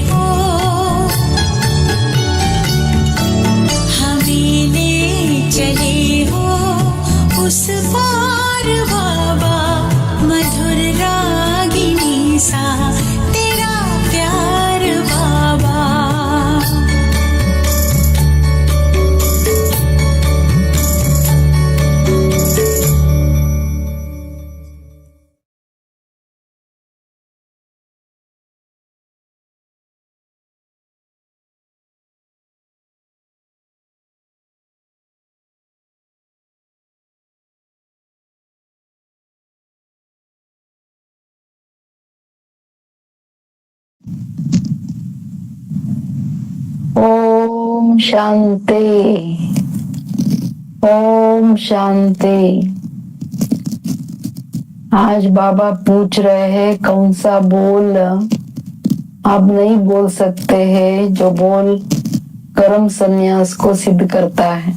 हो, हमें ले चले हो उस पार बाबा, मधुर रागिनी सा तेरा प्यार बाबा। ओम शांति, ओम शांति। आज बाबा पूछ रहे हैं कौन सा बोल आप नहीं बोल सकते हैं जो बोल कर्म संन्यास को सिद्ध करता है।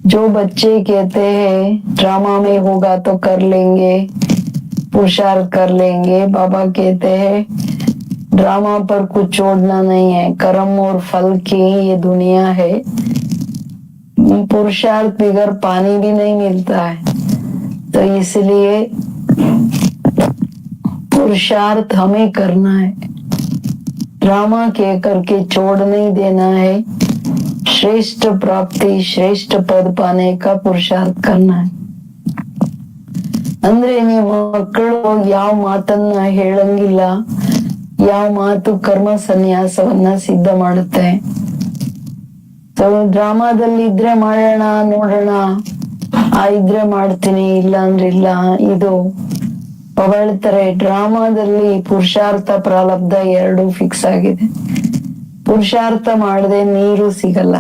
जो बच्चे कहते हैं ड्रामा में होगा तो कर लेंगे, पुरुषार्थ कर लेंगे, बाबा कहते हैं ड्रामा पर कुछ छोड़ना नहीं है, कर्म और फल की ये दुनिया है। पुरुषार्थ बगैर पानी भी नहीं मिलता है, तो इसलिए पुरुषार्थ हमें करना है, ड्रामा कह करके छोड़ नहीं देना है। श्रेष्ठ प्राप्ति, श्रेष्ठ पद पाने का पुरुषार्थ करना है। ಅಂದ್ರೆ ನೀವು ಮಕ್ಕಳು ಯಾವ ಮಾತನ್ನ ಹೇಳಂಗಿಲ್ಲ, ಯಾವ ಮಾತು ಕರ್ಮ ಸನ್ಯಾಸವನ್ನ ಸಿದ್ಧ ಮಾಡುತ್ತೆ. ಡ್ರಾಮಾದಲ್ಲಿ ಇದ್ರೆ ಮಾಡೋಣ ನೋಡೋಣ, ಇದ್ರೆ ಮಾಡ್ತೀನಿ, ಇಲ್ಲ ಅಂದ್ರೆ ಇಲ್ಲ. ಇದು ಹೇಳ್ತಾರೆ ಡ್ರಾಮಾದಲ್ಲಿ ಪುರುಷಾರ್ಥ ಪ್ರಾರಬ್ಧ ಎರಡು ಫಿಕ್ಸ್ ಆಗಿದೆ. ಪುರುಷಾರ್ಥ ಮಾಡದೆ ನೀರು ಸಿಗಲ್ಲ.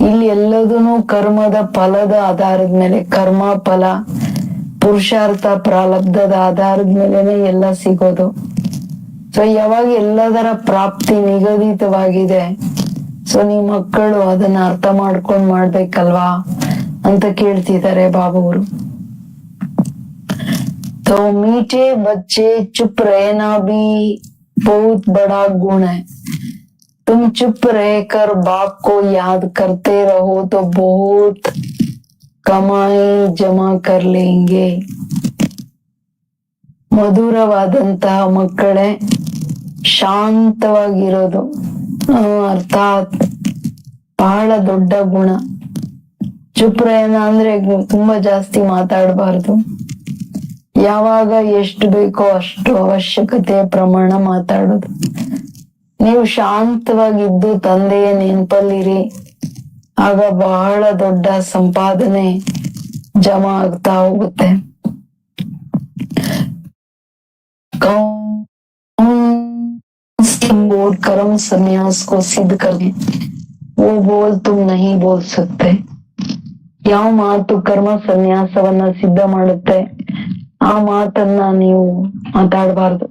ಇಲ್ಲಿ ಎಲ್ಲದೂ ಕರ್ಮದ ಫಲದ ಆಧಾರದ ಮೇಲೆ, ಕರ್ಮ ಫಲ ಪುರುಷಾರ್ಥ ಪ್ರಾರಬ್ಧದ ಆಧಾರದ ಮೇಲೆನೆ ಎಲ್ಲ ಸಿಗೋದು. ಸೊ ಯಾವಾಗ ಎಲ್ಲದರ ಪ್ರಾಪ್ತಿ ನಿಗದಿತವಾಗಿದೆ, ಸೊ ನೀವು ಮಕ್ಕಳು ಅದನ್ನ ಅರ್ಥ ಮಾಡ್ಕೊಂಡ್ ಮಾಡ್ಬೇಕಲ್ವಾ ಅಂತ ಕೇಳ್ತಿದ್ದಾರೆ ಬಾಬುವರು. तो मीठे बच्चे चुप रहना भी बहुत बड़ा गुण है। तुम चुप रहकर बाप को याद करते रहो तो बहुत कमाई जमा कर लेंगे। ಮಧುರವಾದಂತಹ ಮಕ್ಕಳೇ ಶಾಂತವಾಗಿರೋದು ಅರ್ಥಾತ್ ಬಹಳ ದೊಡ್ಡ ಗುಣ. ಚುಪ್ರೇನ ಅಂದ್ರೆ ತುಂಬಾ ಜಾಸ್ತಿ ಮಾತಾಡಬಾರ್ದು. ಯಾವಾಗ ಎಷ್ಟು ಬೇಕೋ ಅಷ್ಟು ಅವಶ್ಯಕತೆಯ ಪ್ರಮಾಣ ಮಾತಾಡೋದು. ನೀವು ಶಾಂತವಾಗಿದ್ದು ತಂದೆಯ ನೆನಪಲ್ಲಿರಿ, ಆಗ ಬಹಳ ದೊಡ್ಡ ಸಂಪಾದನೆ ಜಮಾ ಆಗ್ತಾ ಹೋಗುತ್ತೆ. बोल कर्म संन्यास को सिद्ध करने, वो बोल तुम नहीं बोल सकते. ಯಾವ ಮಾತು ಕರ್ಮ ಸನ್ಯಾಸವನ್ನ ಸಿದ್ಧ ಮಾಡುತ್ತೆ ಆ ಮಾತನ್ನ ನೀವು ಮಾತಾಡಬಾರ್ದು.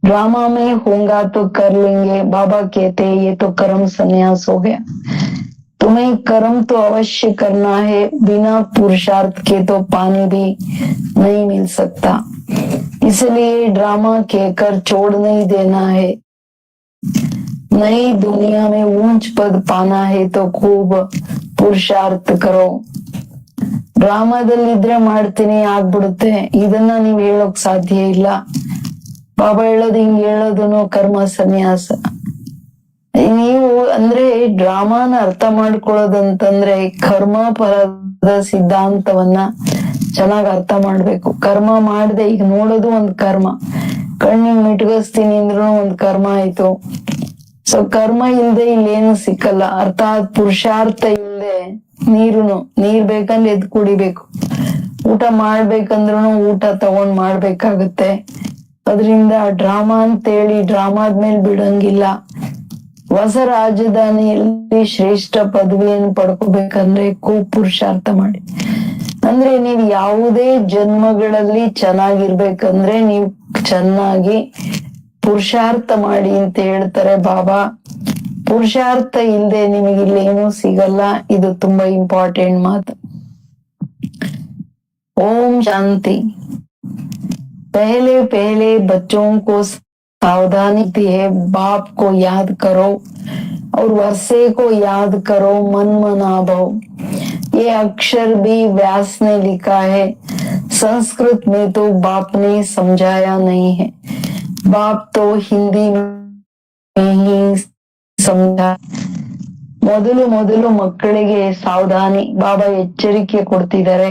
ड्रामा में होगा तो कर लेंगे, बाबा कहते ये तो कर्म संन्यास हो गया। तुम्हें कर्म तो अवश्य करना है, बिना पुरुषार्थ के तो पानी भी नहीं मिल सकता। इसलिए ड्रामा कहकर छोड़ नहीं देना है। नई दुनिया में ऊंच पद पाना है तो खूब पुरुषार्थ करो. ಡ್ರಾಮಾದಲ್ಲಿದ್ರೆ ಮಾಡ್ತೀನಿ ಆಗ್ಬಿಡುತ್ತೆ, ಇದನ್ನ ನೀವ್ ಹೇಳೋಕ್ ಸಾಧ್ಯ ಇಲ್ಲ. ಬಾಬಾ ಹೇಳೋದು ಹಿಂಗ್ ಹೇಳೋದನು ಕರ್ಮ ಸನ್ಯಾಸ. ನೀವು ಅಂದ್ರೆ ಡ್ರಾಮಾನ ಅರ್ಥ ಮಾಡ್ಕೊಳ್ಳೋದಂತಂದ್ರೆ ಕರ್ಮ ಫಲದ ಸಿದ್ಧಾಂತವನ್ನ ಚೆನ್ನಾಗ್ ಅರ್ಥ ಮಾಡ್ಬೇಕು. ಕರ್ಮ ಮಾಡದೆ ಈಗ ನೋಡೋದು ಒಂದ್ ಕರ್ಮ, ಕಣ್ಣಿಗೆ ಮಿಟ್ಗಿಸ್ತೀನಿ ಅಂದ್ರೂ ಒಂದ್ ಕರ್ಮ ಆಯ್ತು. ಸೊ ಕರ್ಮ ಇಲ್ದೆ ಇಲ್ಲೇನು ಸಿಕ್ಕಲ್ಲ. ಅರ್ಥಾತ್ ಪುರುಷಾರ್ಥ ಇಲ್ದೆ ನೀರ್ ಬೇಕಂದ್ರೆ ಎದ್ ಕುಡಿಬೇಕು, ಊಟ ಮಾಡ್ಬೇಕಂದ್ರೂ ಊಟ ತಗೊಂಡ್ ಮಾಡ್ಬೇಕಾಗತ್ತೆ. ಅದ್ರಿಂದ ಡ್ರಾಮಾ ಅಂತೇಳಿ ಡ್ರಾಮಾದ್ಮೇಲೆ ಬಿಡಂಗಿಲ್ಲ. ಹೊಸ ರಾಜಧಾನಿಯಲ್ಲಿ ಶ್ರೇಷ್ಠ ಪದವಿಯನ್ನು ಪಡ್ಕೋಬೇಕಂದ್ರೆ ಪುರುಷಾರ್ಥ ಮಾಡಿ. ಅಂದ್ರೆ ನೀವ್ ಯಾವುದೇ ಜನ್ಮಗಳಲ್ಲಿ ಚೆನ್ನಾಗಿರ್ಬೇಕಂದ್ರೆ ನೀವ್ ಚೆನ್ನಾಗಿ ಪುರುಷಾರ್ಥ ಮಾಡಿ ಅಂತ ಹೇಳ್ತಾರೆ ಬಾಬಾ. ಪುರುಷಾರ್ಥ ಇಲ್ದೆ ನಿಮಗೆ ಇಲ್ಲೇನೂ ಸಿಗಲ್ಲ. ಇದು ತುಂಬಾ ಇಂಪಾರ್ಟೆಂಟ್ ಮಾತು. ओम शांति। पहले पहले बच्चों को सावधानी है, बाप को याद करो और वर्षे को याद करो, मन मना भव। ये अक्षर भी व्यास ने लिखा है, संस्कृत में तो बाप ने समझाया नहीं है, बाप तो हिंदी में ही समझा। ಮೊದಲು ಮೊದಲು ಮಕ್ಕಳಿಗೆ ಸಾವಧಾನಿ, ಬಾಬಾ ಎಚ್ಚರಿಕೆ ಕೊಡ್ತಿದ್ದಾರೆ.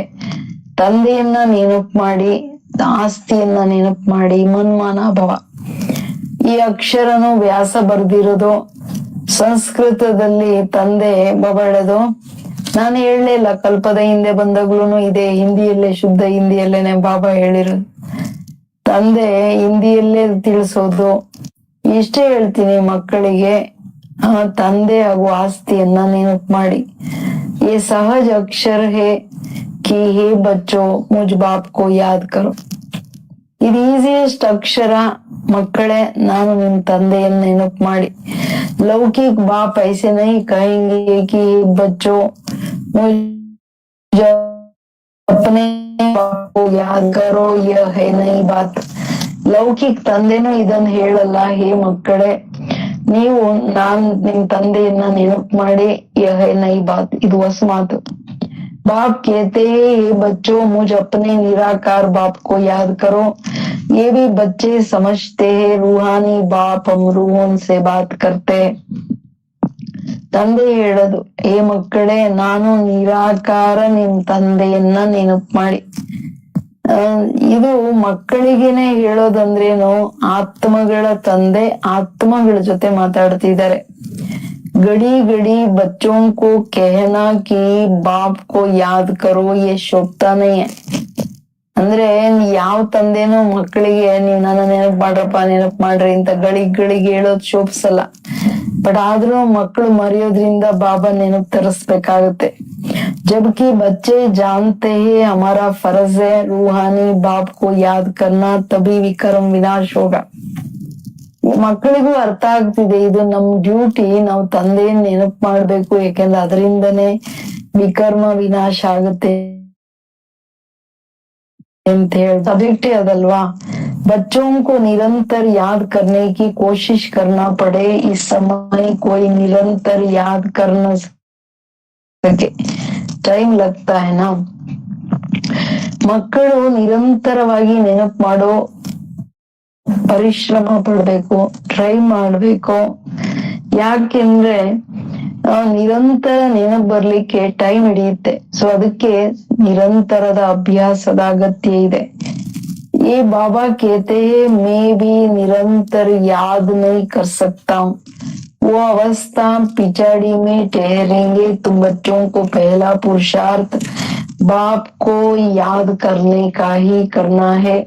ತಂದೆಯನ್ನ ನೆನಪು ಮಾಡಿ, ಆಸ್ತಿಯನ್ನ ನೆನಪು ಮಾಡಿ, ಮನ್ಮಾನ ಭವ. ಈ ಅಕ್ಷರನು ವ್ಯಾಸ ಬರ್ದಿರೋದು, ಸಂಸ್ಕೃತದಲ್ಲಿ ತಂದೆ ಬಬಳದು. ನಾನು ಹೇಳಲಿಲ್ಲ, ಕಲ್ಪದ ಹಿಂದೆ ಬಂದಾಗ್ಲೂ ಇದೆ ಹಿಂದಿಯಲ್ಲೇ, ಶುದ್ಧ ಹಿಂದಿಯಲ್ಲೇನೆ ಬಾಬಾ ಹೇಳಿರೋದು. ತಂದೆ ಹಿಂದಿಯಲ್ಲೇ ತಿಳಿಸೋದು. ಇಷ್ಟೇ ಹೇಳ್ತೀನಿ ಮಕ್ಕಳಿಗೆ, ತಂದೆ ಹಾಗೂ ಆಸ್ತಿಯನ್ನ ನೆನಪು ಮಾಡಿ. ये सहज अक्षर है कि हे बच्चों मुझ बाप को याद करो. ಇದು ಈಸಿಯೆಸ್ಟ್ ಅಕ್ಷರ ಮಕ್ಕಳೇ, ನಾನು ನಿಮ್ ತಂದೆಯನ್ನ ನೆನಪು ಮಾಡಿ. लौकिक बाप ऐसे नहीं कहेंगे कि बच्चों मुझ अपने बाप को याद करो, यह है नहीं बात. ಲೌಕಿಕ್ ತಂದೆನೂ ಇದನ್ನ ಹೇಳಲ್ಲ, ಹೇ ಮಕ್ಕಳೇ ನೀವು ನಿಮ್ ತಂದೆಯನ್ನ ನೆನಪು ಮಾಡಿ, ಯಹ है नहीं बात, ಇದು ಹೊಸ ಮಾತು. बाप कहते हैं ये बच्चों मुझ अपने निराकार बाप को याद करो. ये भी बच्चे समझते हैं रूहानी बाप, हम रूहों से बात करते. ತಂದೆ ಹೇಳೋದು, ಏ ಮಕ್ಕಳೇ ನಾನು ನಿರಾಕಾರ ನಿಮ್ ತಂದೆಯನ್ನ ನೆನಪು ಮಾಡಿ. ಇದು ಮಕ್ಕಳಿಗೆನೆ ಹೇಳೋದಂದ್ರೇನು, ಆತ್ಮಗಳ ತಂದೆ ಆತ್ಮಗಳ ಜೊತೆ ಮಾತಾಡ್ತಿದ್ದಾರೆ. ಗಡಿ ಗಡಿ ಬಚ್ಚೋं को कहना कि बाप को याद करो ये ಶೋಭತಾ नहीं है. ಅಂದ್ರೆ ಯಾವ ತಂದೆನೂ ಮಕ್ಕಳಿಗೆ ನೀವ್ ನನ್ನ ನೆನಪು ಮಾಡ್ರಿ ಅಂತ ಗಳಿಗೆ ಹೇಳೋದ್ ಶೋಭಿಸಲ್ಲ. ಬಟ್ ಆದ್ರೂ ಮಕ್ಕಳು ಮರೆಯೋದ್ರಿಂದ ಬಾಬಾ ನೆನಪು ತರಿಸ್ಬೇಕಾಗತ್ತೆ. जबकि बच्चे जानते हैं हमारा फर्ज है रूहानी बाप को याद करना, तभी विक्रम विनाश होगा. ಮಕ್ಕಳಿಗೂ ಅರ್ಥ ಆಗ್ತಿದೆ, ಇದು ನಮ್ ಡ್ಯೂಟಿ, ನಾವು ತಂದೆಯನ್ನ ನೆನಪು ಮಾಡ್ಬೇಕು, ಯಾಕೆಂದ್ರೆ ಅದರಿಂದನೇ ವಿಕರ್ಮ ವಿನಾಶ ಆಗುತ್ತೆ ಅಂತ ಹೇಳಿ ಸಬ್ಜೆಕ್ಟೇ ಅದಲ್ವಾ. बच्चों को निरंतर याद करने की कोशिश करना पड़े. इस समय कोई निरंतर याद करना सके, ಟೈಮ್ ಲಗ್ತಾ है ना. ಮಕ್ಕಳು ನಿರಂತರವಾಗಿ ನೆನಪು ಮಾಡೋ ಪರಿಶ್ರಮ ಪಡ್ಬೇಕು, ಟ್ರೈ ಮಾಡ್ಬೇಕು. ಯಾಕೆಂದ್ರೆ ನಿರಂತರ ನೆನಪು ಬರ್ಲಿಕ್ಕೆ ಟೈಮ್ ಹಿಡಿಯುತ್ತೆ. ಸೊ ಅದಕ್ಕೆ ನಿರಂತರದ ಅಭ್ಯಾಸದ ಅಗತ್ಯ ಇದೆ. ये बाबा कहते हैं मैं भी निरंतर याद नहीं कर सकता हूँ, वो अवस्था पिछाड़ी में ठहरेंगे. तुम बच्चों को पहला पुरुषार्थ बाप को याद करने का ही करना है.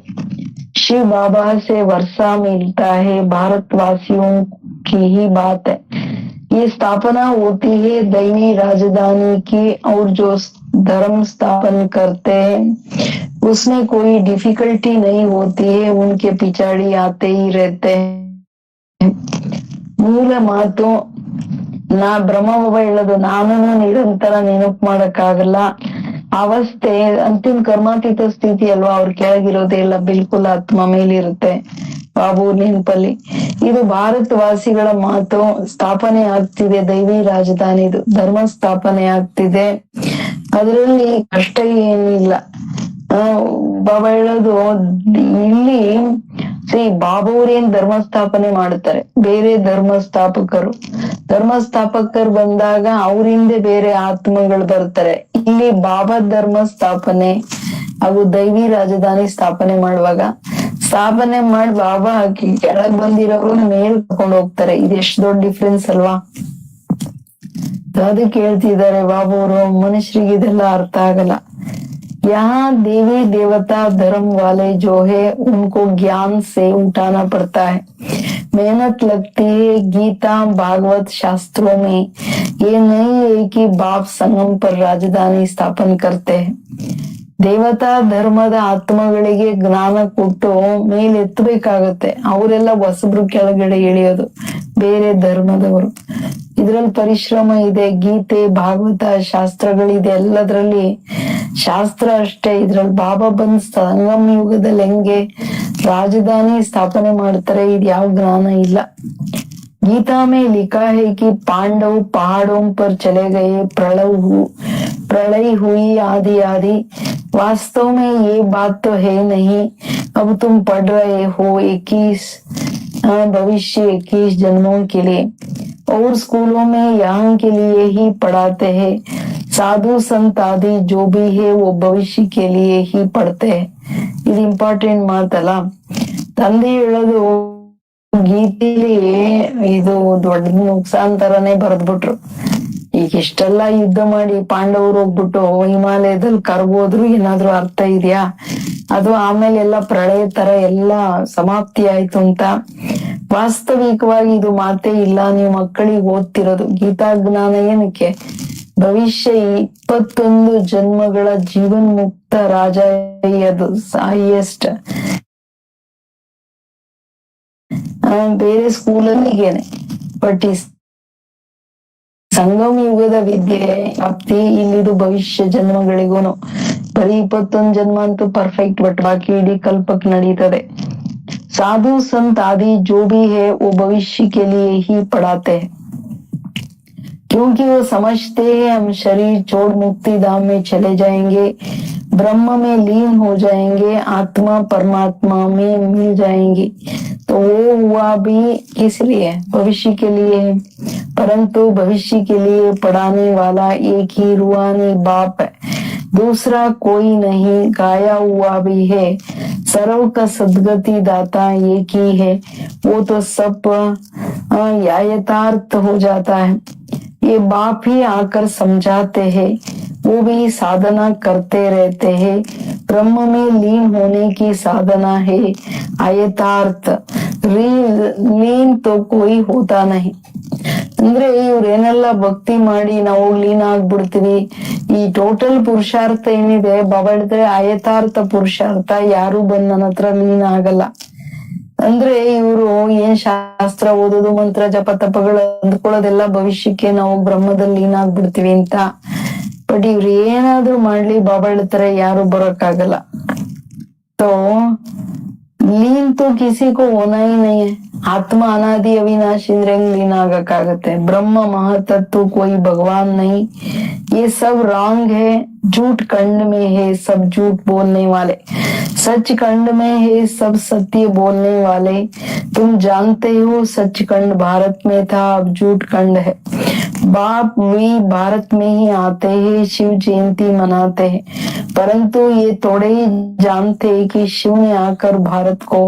शिव बाबा से वर्षा मिलता है, भारतवासियों की ही बात है. ये स्थापना होती है दैवी राजधानी की, और जो धर्म स्थापन करते हैं उसमें कोई डिफिकल्टी नहीं होती है, उनके पिछाड़ी आते ही रहते हैं. ಮೂಲ ಮಾತು ನಾ ಬ್ರಹ್ಮಬಾಬಾ ಹೇಳೋದು, ನಾನು ನಿರಂತರ ನೆನಪು ಮಾಡಕ್ಕಾಗಲ್ಲ. ಅವಸ್ಥೆ ಅಂತಿಮ ಕರ್ಮಾತೀತ ಸ್ಥಿತಿ ಅಲ್ವಾ, ಅವ್ರ ಕೆಳಗಿರೋದೇ ಇಲ್ಲ, ಬಿಲ್ಕುಲ್ ಆತ್ಮ ಮೇಲಿರುತ್ತೆ ಬಾಬು ನೆನಪಲ್ಲಿ. ಇದು ಭಾರತವಾಸಿಗಳ ಮಾತು. ಸ್ಥಾಪನೆ ಆಗ್ತಿದೆ ದೈವಿ ರಾಜಧಾನಿದು, ಧರ್ಮ ಸ್ಥಾಪನೆ ಆಗ್ತಿದೆ, ಅದರಲ್ಲಿ ಕಷ್ಟ ಏನಿಲ್ಲ. ಬಾಬಾ ಹೇಳೋದು, ಇಲ್ಲಿ ಬಾಬಾ ಅವ್ರೇನ್ ಧರ್ಮ ಸ್ಥಾಪನೆ ಮಾಡುತ್ತಾರೆ, ಬೇರೆ ಧರ್ಮ ಸ್ಥಾಪಕರು ಬಂದಾಗ ಅವ್ರಿಂದೆ ಬೇರೆ ಆತ್ಮಗಳು ಬರ್ತಾರೆ. ಇಲ್ಲಿ ಬಾಬಾ ಧರ್ಮ ಸ್ಥಾಪನೆ ಹಾಗೂ ದೈವಿ ರಾಜಧಾನಿ ಸ್ಥಾಪನೆ ಮಾಡುವಾಗ ಸ್ಥಾಪನೆ ಮಾಡಿ ಬಾಬಾ ಕೆಳಗ್ ಬಂದಿರೋರು ಮೇಲ್ ಕರ್ಕೊಂಡು ಹೋಗ್ತಾರೆ. ಇದೆಷ್ಟು ದೊಡ್ಡ ಡಿಫ್ರೆನ್ಸ್ ಅಲ್ವಾ. ಅದಕ್ಕೆ ಹೇಳ್ತಿದ್ದಾರೆ ಬಾಬಾ ಅವರು, ಮನುಷ್ಯರಿಗೆ ಇದೆಲ್ಲ ಅರ್ಥ ಆಗಲ್ಲ. यहाँ देवी देवता धर्म वाले जो है उनको ज्ञान से उठाना पड़ता है, मेहनत लगती है. गीता भागवत शास्त्रों में ये नहीं है कि बाप संगम पर राजधानी स्थापन करते हैं. ದೇವತಾ ಧರ್ಮದ ಆತ್ಮಗಳಿಗೆ ಜ್ಞಾನ ಕೊಟ್ಟು ಮೇಲೆ ಎತ್ತಬೇಕಾಗತ್ತೆ. ಅವರೆಲ್ಲ ಹೊಸಬ್ರು ಕೆಳಗಡೆ ಇಳಿಯೋದು, ಬೇರೆ ಧರ್ಮದವರು. ಇದ್ರಲ್ಲಿ ಪರಿಶ್ರಮ ಇದೆ. ಗೀತೆ ಭಾಗವತ ಶಾಸ್ತ್ರಗಳಿದೆ, ಎಲ್ಲದ್ರಲ್ಲಿ ಶಾಸ್ತ್ರ ಅಷ್ಟೇ. ಇದ್ರಲ್ಲಿ ಬಾಬಾ ಬಂದ್ ಸಂಗಮ ಯುಗದಲ್ಲಿ ಹೆಂಗೆ ರಾಜಧಾನಿ ಸ್ಥಾಪನೆ ಮಾಡ್ತಾರೆ, ಇದು ಯಾವ ಜ್ಞಾನ ಇಲ್ಲ. गीता में लिखा है कि पांडव पहाड़ों पर चले गए, प्रलय हुई आदि आदि। वास्तव में ये बात तो है नहीं। अब तुम पढ़ रहे हो 21 भविष्य 21 जन्मों के लिए, और स्कूलों में यहाँ के लिए ही पढ़ाते हैं। साधु संत आदि जो भी है वो भविष्य के लिए ही पढ़ते हैं। ಇದು ಇಂಪಾರ್ಟೆಂಟ್ ಮಾತಲ್ಲ. ತಂದೆ ಹೇಳೋದು ಗೀತೆಲಿ ಇದು ದೊಡ್ಡ ನುಕ್ಸಾನ್ ತರಾನೇ ಬರೆದ್ಬಿಟ್ರು. ಈಗ ಇಷ್ಟೆಲ್ಲಾ ಯುದ್ಧ ಮಾಡಿ ಪಾಂಡವರು ಹೋಗ್ಬಿಟ್ಟು ಹಿಮಾಲಯದಲ್ಲಿ ಕರ್ಗೋದ್ರು ಏನಾದ್ರು ಅರ್ಥ ಇದೆಯಾ? ಅದು ಆಮೇಲೆ ಎಲ್ಲ ಪ್ರಳಯ ತರ ಎಲ್ಲಾ ಸಮಾಪ್ತಿ ಆಯ್ತು ಅಂತ. ವಾಸ್ತವಿಕವಾಗಿ ಇದು ಮಾತೇ ಇಲ್ಲ. ನೀವು ಮಕ್ಕಳಿಗೆ ಓದ್ತಿರೋದು ಗೀತಾ ಜ್ಞಾನ ಏನಕ್ಕೆ? ಭವಿಷ್ಯ 21 ಜನ್ಮಗಳ ಜೀವನ್ ಮುಕ್ತ ರಾಜ ಅದು ಹೈಯೆಸ್ಟ್. ಬೇರೆ ಸ್ಕೂಲಲ್ಲಿಗೇನೆ, ಬಟ್ ಈ ಸಂಗಮ ಯುಗದ ವಿದ್ಯೆ ವ್ಯಾಪ್ತಿ ಇಲ್ಲಿದು ಭವಿಷ್ಯ ಜನ್ಮಗಳಿಗೂನು. ಬರೀ 21 ಜನ್ಮ ಅಂತೂ ಪರ್ಫೆಕ್ಟ್, ಬಟ್ ಬಾಕಿ ಇಡೀ ಕಲ್ಪಕ್ ನಡೀತದೆ. साधु संत आदि जो भी है वो भविष्य के लिए ही पढ़ाते हैं, क्योंकि वो समझते हैं हम शरीर छोड़ मुक्ति धाम में चले जाएंगे, ब्रह्म में लीन हो जाएंगे, आत्मा परमात्मा में मिल जाएंगी। तो वो हुआ भी किस लिए? भविष्य के लिए है। परंतु भविष्य के लिए पढ़ाने वाला एक ही रूहानी बाप है, दूसरा कोई नहीं। गाया हुआ भी है, सर्व का सदगति दाता एक ही है, वो तो सब यथार्थ हो जाता है। ये बाप ही आकर समझाते हैं, वो भी साधना करते रहते हैं। ब्रह्म में लीन होने की साधना है अयथार्थ, लीन तो कोई होता नहीं. ಅಂದ್ರೆ ಇವ್ರೇನೆಲ್ಲ ಭಕ್ತಿ ಮಾಡಿ ನಾವು ಲೀನ ಆಗ್ಬಿಡ್ತೀವಿ. ಈ ಟೋಟಲ್ ಪುರುಷಾರ್ಥ ಏನಿದೆ ಬಾಬಾ ಹೇಳಿದ್ರೆ ಅಯಥಾರ್ಥ ಪುರುಷಾರ್ಥ, ಯಾರು ಬಂದ್ ನನ್ನ ಹತ್ರ ಲೀನ ಆಗಲ್ಲ. ಅಂದ್ರೆ ಇವರು ಏನ್ ಶಾಸ್ತ್ರ ಓದೋದು, ಮಂತ್ರ ಜಪ ತಪಗಳು ಅಂದ್ಕೊಳ್ಳೋದೆಲ್ಲ ಭವಿಷ್ಯಕ್ಕೆ ನಾವು ಬ್ರಹ್ಮದಲ್ಲಿ ಲೀನ ಆಗ್ಬಿಡ್ತೀವಿ ಅಂತ. ಬಟ್ ಇವ್ರು ಏನಾದ್ರು ಮಾಡ್ಲಿ ಬಾಬಾ ಹೇಳ್ತಾರೆ ಯಾರು ಬರೋಕ್ಕಾಗಲ್ಲ. तो लीन तो किसी को होना ही नहीं है. आत्मा अनादि अविनाशी इंद्र लीन ಆಗಕ್ಕಾಗತ್ತೆ. ब्रह्म महातत्व कोई भगवान नहीं, ये सब रॉन्ग है. झूठ खंड में है सब झूठ बोलने वाले, सच खंड में है सब सत्य बोलने वाले. तुम जानते हो सचखंड भारत में था, अब झूठ खंड है. बाप भी भारत में ही आते हैं, शिव जयंती मनाते हैं, परंतु ये थोड़े ही जानते हैं कि शिव ने आकर भारत को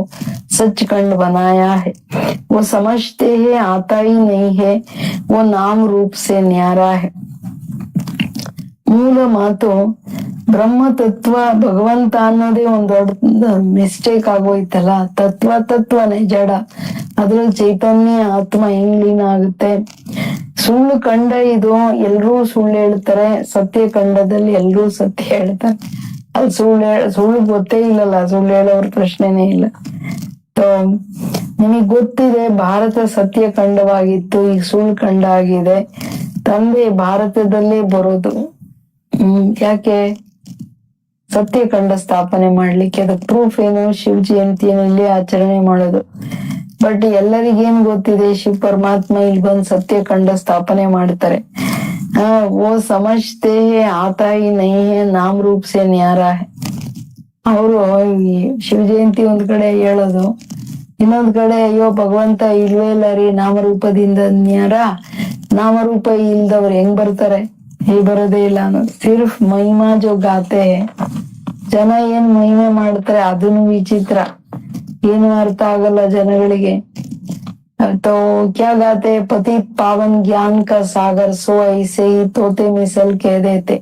सचखंड बनाया है. वो समझते हैं आता ही नहीं है, वो नाम रूप से न्यारा है. ಮೂಲ ಮಾತು ಬ್ರಹ್ಮ ತತ್ವ ಭಗವಂತ ಅನ್ನೋದೇ ಒಂದ್ ದೊಡ್ಡ ಮಿಸ್ಟೇಕ್ ಆಗೋಯ್ತಲ್ಲ. ತತ್ವನೇ ಜಡ, ಅದ್ರಲ್ಲಿ ಚೈತನ್ಯ ಆತ್ಮ ಹೆಂಗ್ ಲೀನ ಆಗುತ್ತೆ? ಸುಳ್ಳು ಕಂಡ ಇದು ಎಲ್ರೂ ಸುಳ್ಳು ಹೇಳ್ತಾರೆ, ಸತ್ಯ ಕಂಡದಲ್ಲಿ ಎಲ್ರೂ ಸತ್ಯ ಹೇಳ್ತಾರೆ. ಅಲ್ಲಿ ಸುಳ್ಳು ಗೊತ್ತೇ ಇಲ್ಲಲ್ಲ, ಸುಳ್ಳು ಹೇಳೋರ್ ಪ್ರಶ್ನೆನೇ ಇಲ್ಲ. ನಿಮಗ್ ಗೊತ್ತಿದೆ ಭಾರತ ಸತ್ಯ ಖಂಡವಾಗಿತ್ತು, ಈಗ ಸುಳ್ಳು ಖಂಡ ಆಗಿದೆ. ತಂದೆ ಭಾರತದಲ್ಲೇ ಬರೋದು ಯಾಕೆ? ಸತ್ಯ ಖಂಡ ಸ್ಥಾಪನೆ ಮಾಡ್ಲಿಕ್ಕೆ. ಅದಕ್ಕೆ ಪ್ರೂಫ್ ಏನು? ಶಿವ ಜಯಂತಿಯಲ್ಲಿ ಆಚರಣೆ ಮಾಡೋದು. ಬಟ್ ಎಲ್ಲರಿಗೇನ್ ಗೊತ್ತಿದೆ? ಶಿವ ಪರಮಾತ್ಮ ಇಲ್ಲಿ ಬಂದ್ ಸತ್ಯ ಖಂಡ ಸ್ಥಾಪನೆ ಮಾಡ್ತಾರೆ. वो समझते हैं आता ही नहीं है, नाम रूप से न्यारा है. ಅವರು ಶಿವ ಜಯಂತಿ ಒಂದ್ ಕಡೆ ಹೇಳೋದು, ಇನ್ನೊಂದ್ ಕಡೆ ಅಯ್ಯೋ ಭಗವಂತ ಇಲ್ವೇ ಇಲ್ಲ ರೀ, ನಾಮರೂಪದಿಂದ ನ್ಯಾರ. ನಾಮರೂಪ ಇಲ್ದವ್ರು ಹೆಂಗ್ ಬರ್ತಾರೆ? ಬರೋದೇ ಇಲ್ಲ ಅನ್ನೋದು. ಸಿರ್ಫ್ ಮಹಿಮಾ ಜೋ ಗಾತೆ ಜನ ಏನ್ ಮಹಿಮೆ ಮಾಡ್ತಾರೆ ಅದನ್ನು ವಿಚಿತ್ರ, ಏನು ಅರ್ಥ ಆಗಲ್ಲ ಜನಗಳಿಗೆ. तो क्या गाते? पतित पावन ज्ञान का सागर, सो ऐसे ही तोते मिसल कह देते.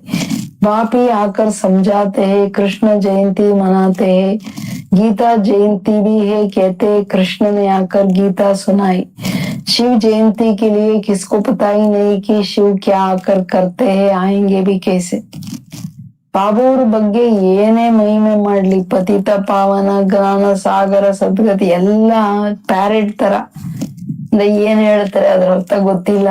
बाप ही आकर समझाते हैं, कृष्ण जयंती मनाते हैं, गीता जयंती भी है कहते, कृष्ण ने आकर गीता सुनाई. शिव जयंती के लिए किसको पता ही नहीं कि शिव क्या आकर करते हैं, आएंगे भी कैसे. ಬಾಬೋರ್ ಬಗ್ಗೆ ಏನೇ ಮಹಿಮೆ ಮಾಡ್ಲಿ, ಪತಿತ ಪಾವನ ಜ್ಞಾನ ಸಾಗರ ಸದ್ಗತಿ ಎಲ್ಲ ಪ್ಯಾರೆಟ್ ತರ ಏನ್ ಹೇಳ್ತಾರೆ ಅದ್ರ ಅರ್ಥ ಗೊತ್ತಿಲ್ಲ.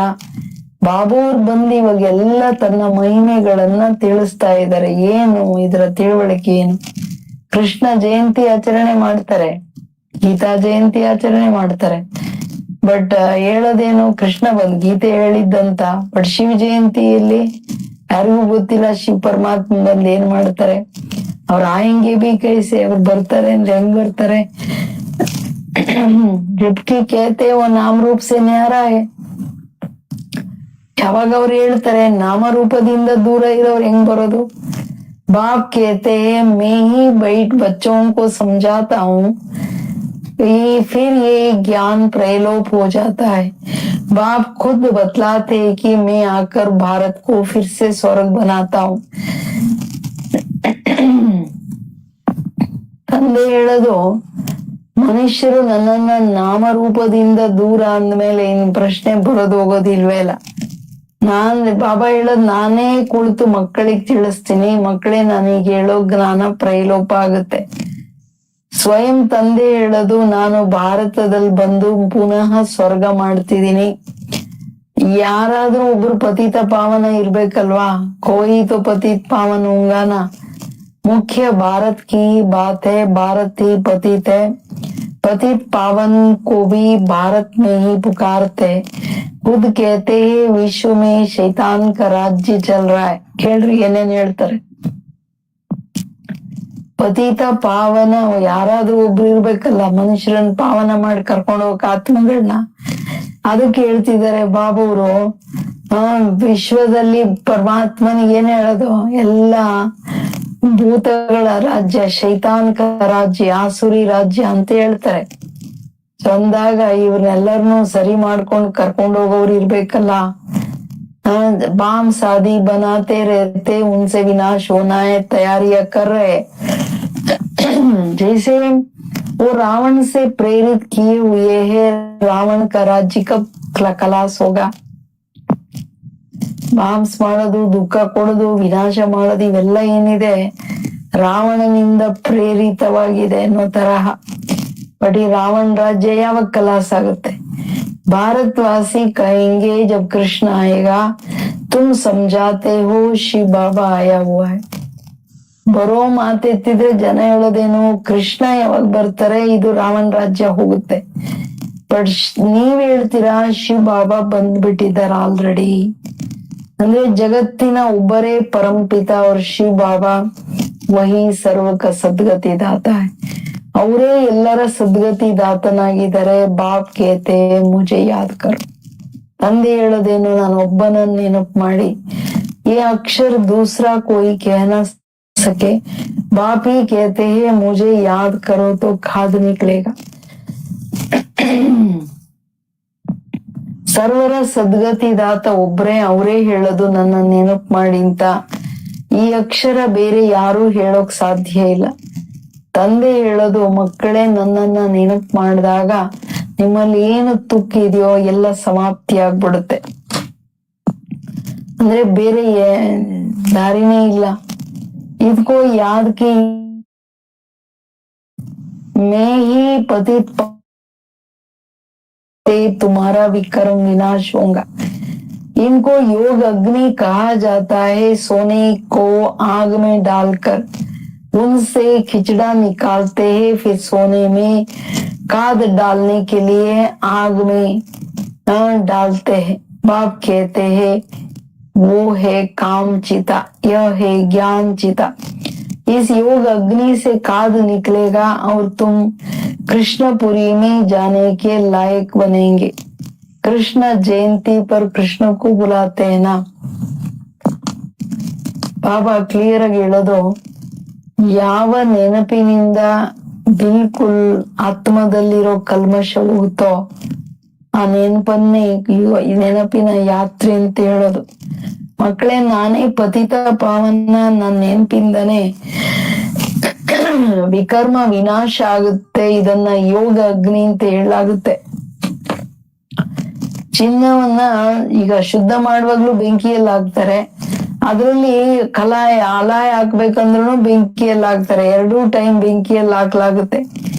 ಬಾಬೋರ್ ಬಂದು ಇವಾಗ ಎಲ್ಲ ತನ್ನ ಮಹಿಮೆಗಳನ್ನ ತಿಳಿಸ್ತಾ ಇದ್ದಾರೆ. ಏನು ಇದ್ರ ತಿಳುವಳಿಕೆ ಏನು? ಕೃಷ್ಣ ಜಯಂತಿ ಆಚರಣೆ ಮಾಡ್ತಾರೆ, ಗೀತಾ ಜಯಂತಿ ಆಚರಣೆ ಮಾಡ್ತಾರೆ. ಬಟ್ ಹೇಳೋದೇನು, ಕೃಷ್ಣ ಬಂದ್ ಗೀತೆ ಹೇಳಿದ್ದಂತ. ಬಟ್ ಶಿವ ಜಯಂತಿಯಲ್ಲಿ ಯಾರಿಗೂ ಗೊತ್ತಿಲ್ಲ ಶಿವ ಪರಮಾತ್ಮ ಬಂದ್ ಏನ್ ಮಾಡ್ತಾರೆ. ಅವ್ರ ಆಯಂಗೆ ಬಿ ಕೈಸೆ ಅವ್ರು ಬರ್ತಾರೆ ಅಂದ್ರೆ ಹೆಂಗ್ ಬರ್ತಾರೆ. ಜಬ್ಕಿ ಕೇತೆ ಓ ನಾಮ ರೂಪ ಸೆ ನ್ಯಾರಾ ಹೈ. ಯಾವಾಗ ಅವ್ರು ಹೇಳ್ತಾರೆ ನಾಮರೂಪದಿಂದ ದೂರ ಇರೋರು ಹೆಂಗ್ ಬರೋದು. बाप कहते हैं मैं ही बैठ बच्चों को समझाता हूँ, फिर ये ज्ञान प्रलोप हो जाता है. बाप खुद बतलाते हैं कि मैं आकर भारत को फिर से स्वर्ग बनाता हूँ. ತಂದೆ ಹೇಳೋದು, ಮನುಷ್ಯರು ನನ್ನನ್ನ ನಾಮರೂಪದಿಂದ ದೂರ ಅಂದ್ಮೇಲೆ ಇನ್ ಪ್ರಶ್ನೆ ಬರೋದು ಹೋಗೋದಿಲ್ವೇ ಇಲ್ಲ. ಬಾಬಾ ಹೇಳೋದ್ ನಾನೇ ಕುಳಿತು ಮಕ್ಕಳಿಗೆ ತಿಳಿಸ್ತೀನಿ, ಮಕ್ಕಳೇ ನನಗೆ ಹೇಳೋ ಜ್ಞಾನ ಪ್ರೈಲೋಪ ಆಗುತ್ತೆ. ಸ್ವಯಂ ತಂದೆ ಹೇಳೋದು, ನಾನು ಭಾರತದಲ್ಲಿ ಬಂದು ಪುನಃ ಸ್ವರ್ಗ ಮಾಡ್ತಿದೀನಿ. ಯಾರಾದ್ರೂ ಒಬ್ರು ಪತಿತ ಪಾವನ ಇರ್ಬೇಕಲ್ವಾ. ಕೋಯಿ ತೋ ಪತಿತ ಪಾವನ ಉಂಗಾನ. मुख्य भारत की बात है, भारत ही पतित है. पतित पावन को भी भारत में ही पुकारते. खुद कहते हैं विश्व में शैतान का राज्य चल रहा है. ಕೇಳ್ರಿ ಏನೇನ್ ಹೇಳ್ತಾರೆ. ಪತಿತ ಪಾವನ ಯಾರಾದ್ರೂ ಒಬ್ರು ಇರ್ಬೇಕಲ್ಲ, ಮನುಷ್ಯರನ್ನ ಪಾವನ ಮಾಡಿ ಕರ್ಕೊಂಡು ಹೋಗಕ್ ಆತ್ಮಗಳನ್ನ. ಅದಕ್ಕೆ ಹೇಳ್ತಿದ್ದಾರೆ ಬಾಬುರು, ವಿಶ್ವದಲ್ಲಿ ಪರಮಾತ್ಮನಿಗೆ ಏನ್ ಹೇಳೋದು, ಎಲ್ಲಾ ಭೂತಗಳ ರಾಜ್ಯ, ಶೈತಾನ್ಕ ರಾಜ್ಯ, ಆಸುರಿ ರಾಜ್ಯ ಅಂತ ಹೇಳ್ತಾರೆ. ಅಂದಾಗ ಇವ್ರನ್ನೆಲ್ಲರನ್ನು ಸರಿ ಮಾಡ್ಕೊಂಡು ಕರ್ಕೊಂಡು ಹೋಗೋರು ಇರ್ಬೇಕಲ್ಲ. बाम शादी बनाते रहते, उनसे विनाश होना है, तैयारियां कर रहे. जैसे वो रावण से प्रेरित किए हुए है. रावण का राज्य कब खलास होगा. ಬಾಂಬ್ಸ್ ಮಾಡೋದು, ದುಃಖ ಕೊಡೋದು, ವಿನಾಶ ಮಾಡೋದು, ಇವೆಲ್ಲ ಏನಿದೆ ರಾವಣನಿಂದ ಪ್ರೇರಿತವಾಗಿದೆ ಅನ್ನೋ ತರಹ. ಬಟ್ ಈ ರಾವಣ ರಾಜ್ಯ ಯಾವಾಗ ಕಲಾಸ್ ಆಗುತ್ತೆ. ಭಾರತವಾಸಿ ಕहेंगे जब कृष्ण आएगा तुम समझाते हो शिव बाबा आया हुआ है. ಬರೋ ಮಾತೆತ್ತಿದ್ರೆ ಜನ ಹೇಳೋದೇನು, ಕೃಷ್ಣ ಯಾವಾಗ ಬರ್ತಾರೆ, ಇದು ರಾವಣ ರಾಜ್ಯ ಹೋಗುತ್ತೆ. ಬಟ್ ನೀವ್ ಹೇಳ್ತೀರಾ ಶಿವ್ ಬಾಬಾ ಬಂದ್ಬಿಟ್ಟಿದಾರ ಆಲ್ರೆಡಿ. ಅಂದ್ರೆ ಜಗತ್ತಿನ ಒಬ್ಬರೇ ಪರಂಪಿತ ಅವ್ರ ಶಿವ್ ಬಾಬಾ, ವಹಿ ಸರ್ವಕ ಸದ್ಗತಿ ದಾತ. ಅವರೇ ಎಲ್ಲರ ಸದ್ಗತಿ ದಾತನಾಗಿದ್ದಾರೆ. ಬಾಪ್ ಕೇತೆ ಮುಜೆ ಯಾದ್ ಕರ್. ತಂದೆ ಹೇಳೋದೇನು, ನಾನು ಒಬ್ಬನನ್ನ ನೆನಪು ಮಾಡಿ. ಈ ಅಕ್ಷರ ದೂಸರಾ ಕೋಯಿ कहना सके. बाप ही कहते हैं मुझे याद करो तो खाद निकलेगा. ಸರ್ವರ ಸದ್ಗತಿ ದಾತ ಒಬ್ರೇ, ಅವರೇ ಹೇಳೋದು ನನ್ನ ನೆನಪು ಮಾಡಿ ಅಂತ. ಈ ಅಕ್ಷರ ಬೇರೆ ಯಾರು ಹೇಳೋಕ್ ಸಾಧ್ಯ ಇಲ್ಲ. ತಂದೆ ಹೇಳೋದು, ಮಕ್ಕಳೇ ನನ್ನನ್ನ ನೆನಪು ಮಾಡಿದಾಗ ನಿಮ್ಮಲ್ಲಿ ಏನು ತುಕ್ಕಿದೆಯೋ ಎಲ್ಲ ಸಮಾಪ್ತಿ ಆಗ್ಬಿಡುತ್ತೆ. ಅಂದ್ರೆ ಬೇರೆ ದಾರಿನೇ ಇಲ್ಲ. ಇದಕ್ಕೋ ಯಾದಕ್ಕೆ ಮೇ ಹಿ ಪತಿತ್ तुम्हारा विक्रम विनाश होगा. इनको योग अग्नि कहा जाता है. सोने को आग में डालकर उनसे खिचड़ा निकालते हैं, फिर सोने में खाद डालने के लिए आग में डालते हैं. बाप कहते हैं वो है काम चिता, यह है ज्ञान चिता. इस योग अग्नि से खाद निकलेगा और तुम कृष्णपुरी में जाने के लायक बनेंगे. कृष्ण जयंती पर कृष्ण को बुलाते हैं ना. ಬಾಬಾ ಕ್ಲಿಯರ್ ಆಗಿ ಹೇಳೋದು, ಯಾವ ನೆನಪಿನಿಂದ ಬಿಲ್ಕುಲ್ ಆತ್ಮದಲ್ಲಿರೋ ಕಲ್ಮಶ ಹೋಗುತ್ತೋ ಆ ನೆನಪನ್ನೇ ನೆನಪಿನ ಯಾತ್ರೆ ಅಂತ ಹೇಳೋದು. ಮಕ್ಕಳೇ, ನಾನೇ ಪತಿತ ಪಾವನ, ನನ್ನ ನೆನಪಿಂದನೇ ವಿಕರ್ಮ ವಿನಾಶ ಆಗುತ್ತೆ. ಇದನ್ನ ಯೋಗ ಅಗ್ನಿ ಅಂತ ಹೇಳಲಾಗುತ್ತೆ. ಚಿನ್ನವನ್ನ ಈಗ ಶುದ್ಧ ಮಾಡುವಾಗ್ಲೂ ಬೆಂಕಿಯಲ್ಲಿ ಹಾಕ್ತಾರೆ. ಅದ್ರಲ್ಲಿ ಆಲಾಯ ಹಾಕ್ಬೇಕಂದ್ರೂ ಬೆಂಕಿಯಲ್ಲಿ ಹಾಕ್ತಾರೆ. 2 ಟೈಮ್ ಬೆಂಕಿಯಲ್ಲಿ ಹಾಕ್ಲಾಗುತ್ತೆ.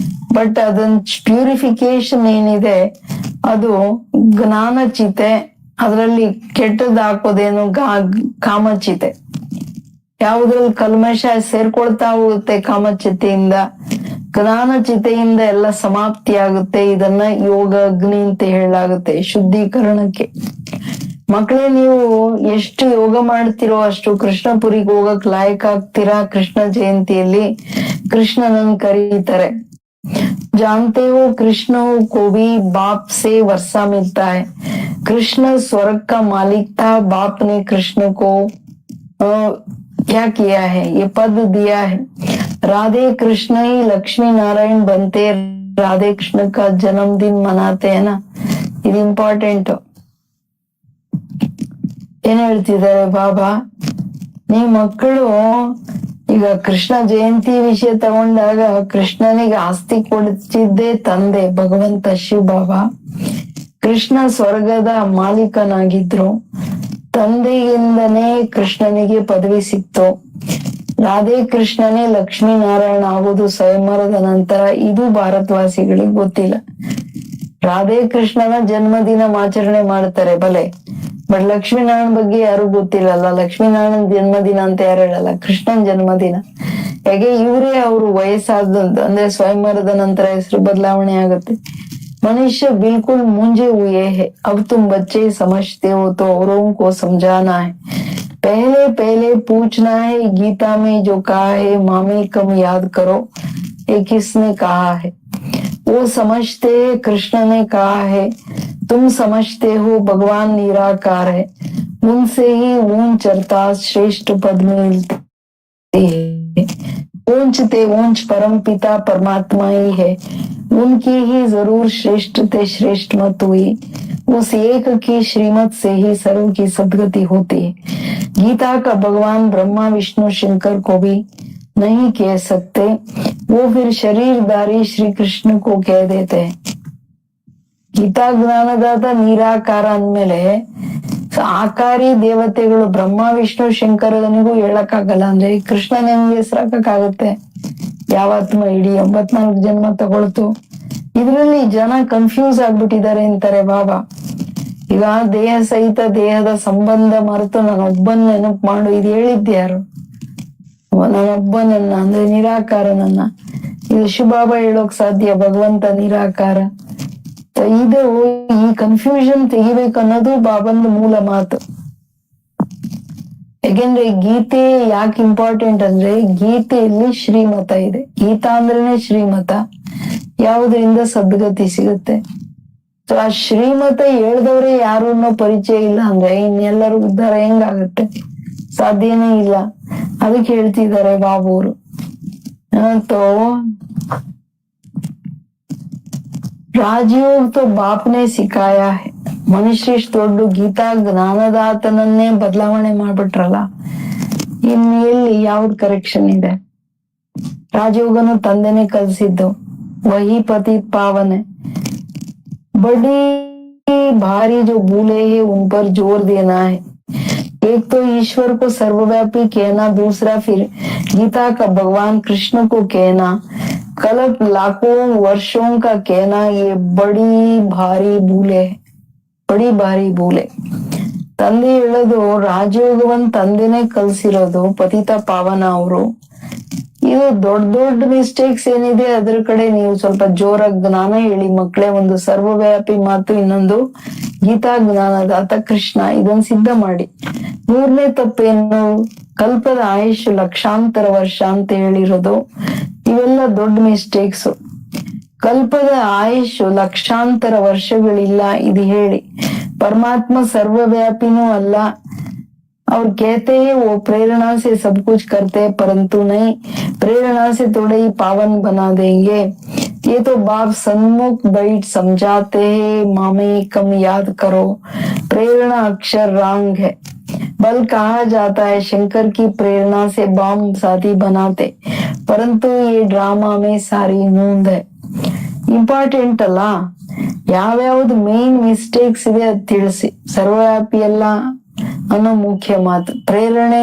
ಬಟ್ ಅದನ್ ಪ್ಯೂರಿಫಿಕೇಶನ್ ಏನಿದೆ ಅದು ಜ್ಞಾನಚಿತೆ. ಅದ್ರಲ್ಲಿ ಕೆಟ್ಟದ್ ಹಾಕೋದೇನು ಕಾಮಚಿತೆ. ಯಾವುದ್ರಲ್ಲಿ ಕಲ್ಮಶ ಸೇರ್ಕೊಳ್ತಾ ಹೋಗುತ್ತೆ ಕಾಮಚಿತೆಯಿಂದ. ಜ್ಞಾನ ಚಿತೆಯಿಂದ ಎಲ್ಲ ಸಮಾಪ್ತಿ ಆಗುತ್ತೆ. ಇದನ್ನ ಯೋಗ ಅಗ್ನಿ ಅಂತ ಹೇಳಲಾಗುತ್ತೆ, ಶುದ್ಧೀಕರಣಕ್ಕೆ. ಮಕ್ಕಳೇ, ನೀವು ಎಷ್ಟು ಯೋಗ ಮಾಡ್ತಿರೋ ಅಷ್ಟು ಕೃಷ್ಣಪುರಿಗೆ ಹೋಗಕ್ ಲಾಯಕ್ ಆಗ್ತೀರಾ. ಕೃಷ್ಣ ಜಯಂತಿಯಲ್ಲಿ ಕೃಷ್ಣನನ್ನು ಕರೀತಾರೆ. जानते हो कृष्ण को भी बाप से वर्षा मिलता है. कृष्ण स्वर्ग का मालिक था. बाप ने कृष्ण को क्या किया है, ये पद दिया है. राधे कृष्ण ही लक्ष्मी नारायण बनते. राधे कृष्ण का जन्मदिन मनाते हैं ना. ಇದು ಇಂಪಾರ್ಟೆಂಟ್. ಏನ್ ಹೇಳ್ತಿದ್ದಾರೆ ಬಾಬಾ, ನೀವು ಮಕ್ಕಳು ಈಗ ಕೃಷ್ಣ ಜಯಂತಿ ವಿಷಯ ತಗೊಂಡಾಗ ಕೃಷ್ಣನಿಗೆ ಆಸ್ತಿ ಕೊಡುತ್ತಿದ್ದೇ ತಂದೆ ಭಗವಂತ ಶಿವ ಬಾಬಾ. ಕೃಷ್ಣ ಸ್ವರ್ಗದ ಮಾಲೀಕನಾಗಿದ್ರು. ತಂದೆಯಿಂದನೇ ಕೃಷ್ಣನಿಗೆ ಪದವಿ ಸಿಕ್ತು. ರಾಧೆ ಕೃಷ್ಣನೇ ಲಕ್ಷ್ಮೀ ನಾರಾಯಣ ಆಗುವುದು ಸ್ವಯಂವರದ ನಂತರ. ಇದು ಭಾರತವಾಸಿಗಳಿಗೆ ಗೊತ್ತಿಲ್ಲ. ರಾಧೆ ಕೃಷ್ಣನ ಜನ್ಮದಿನ ಆಚರಣೆ ಮಾಡ್ತಾರೆ ಬಲೆ, ಬಟ್ ಲಕ್ಷ್ಮೀನಾರಾಯಣ ಬಗ್ಗೆ ಯಾರು ಗೊತ್ತಿಲ್ಲಲ್ಲ. ಲಕ್ಷ್ಮೀನಾರಾಯಣ ಜನ್ಮದಿನ ಅಂತ ಯಾರು ಹೇಳಲ್ಲ, ಕೃಷ್ಣನ್ ಜನ್ಮದಿನ. ಹೇಗೆ ಇವರೇ ಅವರು ವಯಸ್ಸಾದಂತ ಅಂದ್ರೆ ಸ್ವಯಂವರದ ನಂತರ ಹೆಸರು ಬದಲಾವಣೆ ಆಗುತ್ತೆ. मनुष्य बिल्कुल मूंझे हुए है. अब तुम बच्चे समझते हो तो औरों को समझाना है. पहले पहले पूछना है, गीता में जो कहा है मामी कम याद करो, ये किसने कहा है? वो समझते हैं कृष्ण ने कहा है. तुम समझते हो भगवान निराकार है. उनसे ही ऊंच अर्थात श्रेष्ठ पद मिलते है. ऊंचते ऊंच परम पिता परमात्मा ही है. उनकी ही जरूर श्रेष्ठते श्रेष्ठ मत हुई. उस एक की श्रीमत से ही सर्व की सदगति होती है. गीता का भगवान ब्रह्मा विष्णु शंकर को भी नहीं कह सकते. वो फिर शरीरधारी श्री कृष्ण को कह देते हैं. ಗೀತಾ ಜ್ಞಾನದಾತ ನಿರಾಕಾರ ಅಂದ್ಮೇಲೆ ಆಕಾರಿ ದೇವತೆಗಳು ಬ್ರಹ್ಮ ವಿಷ್ಣು ಶಂಕರನಿಗೂ ಹೇಳಕ್ಕಾಗಲ್ಲ ಅಂದ್ರೆ ಕೃಷ್ಣನ ಹೆಂಗೆ ಹೆಸರಾಗಕ್ಕಾಗತ್ತೆ? ಯಾವಾತ್ಮ ಇಡೀ 84 ಜನ್ಮ ತಗೊಳ್ತು. ಇದ್ರಲ್ಲಿ ಜನ ಕನ್ಫ್ಯೂಸ್ ಆಗ್ಬಿಟ್ಟಿದ್ದಾರೆ ಅಂತಾರೆ ಬಾಬಾ. ಈಗ ದೇಹ ಸಹಿತ ದೇಹದ ಸಂಬಂಧ ಮರೆತು ನಾನೊಬ್ಬನ್ ನೆನಪು ಮಾಡು, ಇದು ಹೇಳಿದ್ಯಾರು? ನಾನೊಬ್ಬನನ್ನ ಅಂದ್ರೆ ನಿರಾಕಾರನನ್ನ. ಇದು ಶಿವಬಾಬಾ ಹೇಳೋಕ್ ಸಾಧ್ಯ? ಭಗವಂತ ನಿರಾಕಾರ. ಇದು ಈ ಕನ್ಫ್ಯೂಷನ್ ತೆಗಿಬೇಕನ್ನೋದು ಬಾಬಂದ ಮೂಲ ಮಾತು. ಯಾಕೆಂದ್ರೆ ಗೀತೆ ಯಾಕೆ ಇಂಪಾರ್ಟೆಂಟ್ ಅಂದ್ರೆ ಗೀತೆಯಲ್ಲಿ ಶ್ರೀಮತ ಇದೆ. ಗೀತಾ ಅಂದ್ರೇನೆ ಶ್ರೀಮತ, ಯಾವುದರಿಂದ ಸದ್ಗತಿ ಸಿಗುತ್ತೆ. ಸೊ ಆ ಶ್ರೀಮತ ಹೇಳ್ದವ್ರೆ ಯಾರು ಅನ್ನೋ ಪರಿಚಯ ಇಲ್ಲ ಅಂದ್ರೆ ಇನ್ನೆಲ್ಲರೂ ಉದ್ಧಾರ ಹೆಂಗಾಗತ್ತೆ? ಸಾಧ್ಯನೇ ಇಲ್ಲ. ಅದಕ್ಕೆ ಹೇಳ್ತಿದ್ದಾರೆ ಬಾಬುರು. ರಾಜಯೋಗ तो बाप ने सिखाया है. ಮನುಷ್ಯ ಇಷ್ಟು ದೊಡ್ಡ ಗೀತಾ ಜ್ಞಾನದಾತನನ್ನೇ ಬದಲಾವಣೆ ಮಾಡ್ಬಿಟ್ರಲ್ಲ, ಇನ್ನು ಎಲ್ಲಿ ಯಾವ್ದು ಕರೆಕ್ಷನ್ ಇದೆ? ರಾಜಯೋಗನು ತಂದೆನೆ ಕಲಿಸಿದ್ದು. वही पति पावन है. बड़ी भारी जो भूले है उन पर जोर देना है. एक तो ईश्वर को सर्वव्यापी कहना, दूसरा फिर गीता का भगवान कृष्ण को कहना, कल्प लाखों वर्षों का कहना, ये बड़ी भारी भूले है. बड़ी भारी भूले. ತಂದೆ ಹೇಳೋದು ರಾಜಯೋಗವನ್ನ ತಂದೆನೆ ಕಲ್ಸಿರೋದು ಪತಿತ ಪಾವನ ಅವರು. ಇದು ದೊಡ್ಡ ದೊಡ್ಡ ಮಿಸ್ಟೇಕ್ಸ್ ಏನಿದೆ ಅದ್ರ ಕಡೆ ನೀವು ಸ್ವಲ್ಪ ಜೋರಾಗಿ ಜ್ಞಾನ ಹೇಳಿ ಮಕ್ಕಳೇ. ಒಂದು ಸರ್ವವ್ಯಾಪಿ ಮಾತು, ಇನ್ನೊಂದು ಗೀತಾ ಜ್ಞಾನದಾತ ಕೃಷ್ಣ. ಇದನ್ನ ಸಿದ್ಧ ಮಾಡಿ. 3ನೇ ತಪ್ಪೇನು? ಕಲ್ಪದ ಆಯುಷ್ ಲಕ್ಷಾಂತರ ವರ್ಷ ಅಂತ ಹೇಳಿರೋದು. ಇವೆಲ್ಲ ದೊಡ್ಡ ಮಿಸ್ಟೇಕ್ಸ್. ಕಲ್ಪದ ಆಯುಷ್ ಲಕ್ಷಾಂತರ ವರ್ಷಗಳಿಲ್ಲ ಇದು ಹೇಳಿ. परमात्मा सर्वव्यापीनू अल्ला. और कहते हैं वो प्रेरणा से सब कुछ करते हैं, परंतु नहीं, प्रेरणा से थोड़े ही पावन बना देंगे. ये तो बाप सन्मुख बैठ समझाते हैं, मामे कम याद करो. प्रेरणा अक्षर रांग है. बल कहा जाता है शंकर की प्रेरणा से बम साथी बनाते, परंतु ये ड्रामा में सारी नूंद है. ಇಂಪಾರ್ಟೆಂಟ್ ಅಲ್ಲ, ಯಾವ್ಯಾವ್ದು ಮೇನ್ ಮಿಸ್ಟೇಕ್ಸ್ ಇದೆ ಅದ್ ತಿಳಿಸಿ. ಸರ್ವವ್ಯಾಪಿ ಅಲ್ಲ ಅನ್ನೋ ಮುಖ್ಯ ಮಾತು. ಪ್ರೇರಣೆ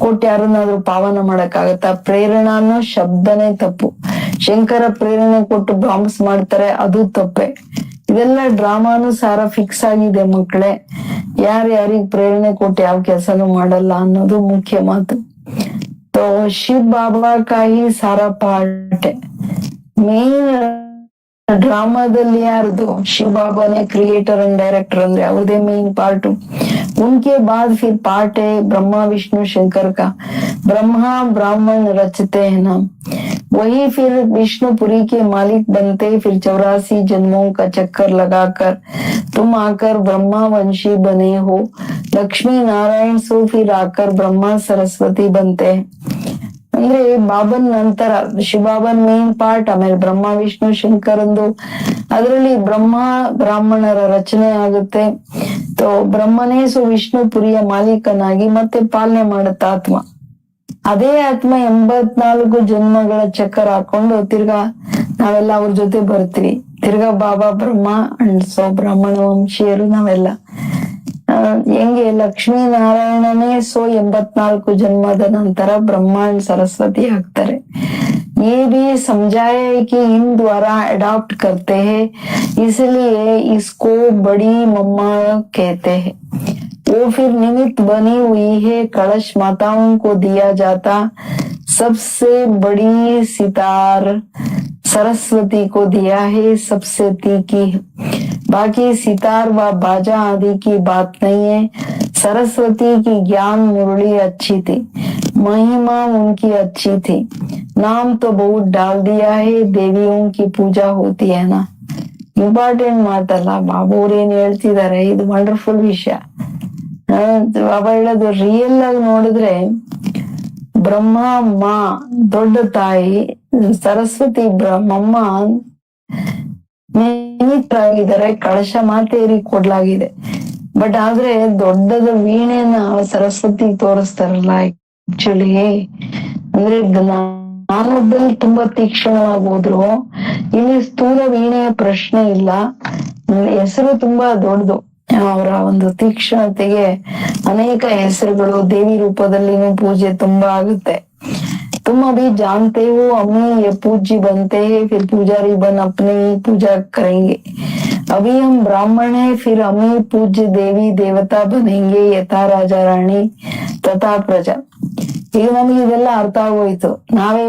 ಕೊಟ್ಟು ಯಾರನ್ನಾದ್ರೂ ಪಾವನ ಮಾಡಕ್ಕಾಗತ್ತಾ? ಪ್ರೇರಣಾ ಅನ್ನೋ ಶಬ್ದನೇ ತಪ್ಪು. ಶಂಕರ ಪ್ರೇರಣೆ ಕೊಟ್ಟು ಬಾಂಬ್ಸ್ ಮಾಡ್ತಾರೆ, ಅದು ತಪ್ಪೆ. ಇದೆಲ್ಲ ಡ್ರಾಮಾನುಸಾರ ಫಿಕ್ಸ್ ಆಗಿದೆ ಮಕ್ಕಳೇ. ಯಾರ್ಯಾರಿಗ್ ಪ್ರೇರಣೆ ಕೊಟ್ಟು ಯಾವ ಕೆಲಸನೂ ಮಾಡಲ್ಲ ಅನ್ನೋದು ಮುಖ್ಯ ಮಾತು. तो शिव बाबा का ही सारा पार्ट है. ಮೇನ್ ड्रामाದಲ್ಲಿ ಯಾರ್ದು शिव बाबा ने क्रिएटर एंड डायरेक्टर ಅಂದ್ರೆ ಅವ್ರದೇ मेन पार्ट। उनके बाद फिर पार्ट है ब्रह्मा विष्णु शंकर का। ब्रह्मा ब्राह्मण रचते हैं ना, वही फिर विष्णुपुरी के मालिक बनते। फिर 84 जन्मों का चक्कर लगाकर तुम आकर ब्रह्मा वंशी बने हो। लक्ष्मी नारायण सो फिर आकर ब्रह्मा सरस्वती बनते हैं। ಅಂದ್ರೆ ಬಾಬನ್ ನಂತರ ಶಿವಬಾಬನ್ ಮೇನ್ ಪಾರ್ಟ್, ಆಮೇಲೆ ಬ್ರಹ್ಮ ವಿಷ್ಣು ಶಂಕರಂದು ಅದರಲ್ಲಿ ಬ್ರಹ್ಮ ಬ್ರಾಹ್ಮಣರ ರಚನೆ ಆಗುತ್ತೆ. ಬ್ರಹ್ಮನೇ ವಿಷ್ಣು ಪುರಿಯ ಮಾಲೀಕನಾಗಿ ಮತ್ತೆ ಪಾಲನೆ ಮಾಡುತ್ತ ಆತ್ಮ. ಅದೇ ಆತ್ಮ 84 ಜನ್ಮಗಳ ಚಕ್ಕರ್ ಹಾಕೊಂಡು ತಿರ್ಗಾ ನಾವೆಲ್ಲ ಅವ್ರ ಜೊತೆ ಬರ್ತೀವಿ. ತಿರ್ಗಾ ಬಾಬಾ ಬ್ರಹ್ಮ ಅಂಡ್ ಬ್ರಾಹ್ಮಣ ವಂಶೀಯರು ನಾವೆಲ್ಲ ಹೆಂಗೆ ಲಕ್ಷ್ಮೀ ನಾರಾಯಣನೇ 84 ಜನ್ಮದ ನಂತರ ಬ್ರಹ್ಮ ಅಂಡ್ ಸರಸ್ವತಿ ಆಗ್ತಾರೆ। ये भी समझाया है कि इन द्वारा अडॉप्ट करते हैं, इसलिए इसको बड़ी मम्मा कहते हैं। वो फिर निमित्त बनी हुई है, कलश माताओं को दिया जाता। सबसे बड़ी सितार सरस्वती को दिया है, सबसे तीखी। बाकी सितार व बाजा आदि की बात नहीं है। सरस्वती की ज्ञान मुरली अच्छी थी, महिमा उनकी अच्छी थी। नाम तो बहुत डाल दिया है, देवियों की पूजा होती है ना। ಇಂಪಾರ್ಟೆಂಟ್ ಮಾತಲ್ಲ, ಬಾಬು ಅವ್ರು ಏನ್ ಹೇಳ್ತಿದ್ದಾರೆ, ಇದು ವಂಡರ್ಫುಲ್ ವಿಷಯ। ಬಾಬಾ ಹೇಳೋದು ರಿಯಲ್ ಆಗಿ ನೋಡಿದ್ರೆ ಬ್ರಹ್ಮ ಅಮ್ಮ ದೊಡ್ಡ ತಾಯಿ, ಸರಸ್ವತಿ ಬ್ರಹ್ಮಮ್ಮ ನೇಮಿತರಾಗಿದ್ದಾರೆ, ಕಳಶ ಮಾತೇರಿ ಕೊಡ್ಲಾಗಿದೆ। ಬಟ್ ಆದ್ರೆ ದೊಡ್ಡದ ವೀಣೆನ ಸರಸ್ವತಿ ತೋರಿಸ್ತಾರಲ್ಲ, ಆಕ್ಚುಲಿ ಅಂದ್ರೆ ಜ್ಞಾನದಲ್ಲಿ ತುಂಬಾ ತೀಕ್ಷ್ಣವಾಗಿ ಹೋದ್ರು, ಇಲ್ಲಿ ಸ್ಥೂಲ ವೀಣೆಯ ಪ್ರಶ್ನೆ ಇಲ್ಲ, ಹೆಸರು ತುಂಬಾ ದೊಡ್ಡದು। ಅವರ ಒಂದು ತೀಕ್ಷ್ಣತೆಗೆ ಅನೇಕ ಹೆಸರುಗಳು, ದೇವಿ ರೂಪದಲ್ಲಿನೂ ಪೂಜೆ ತುಂಬಾ ಆಗುತ್ತೆ। तुम अभी जानते हो अम्मी ये पूज्य बनते हैं, फिर पुजारी बन अपने ही पूजा करेंगे। अभी हम ब्राह्मण हैं, फिर अम्मी पूज्य देवी देवता बनेंगे, यथा राजा रानी तथा प्रजा। ಈಗ ನಮ್ಗೆ ಇದೆಲ್ಲ ಅರ್ಥ ಆಗೋಯ್ತು, ನಾವೇ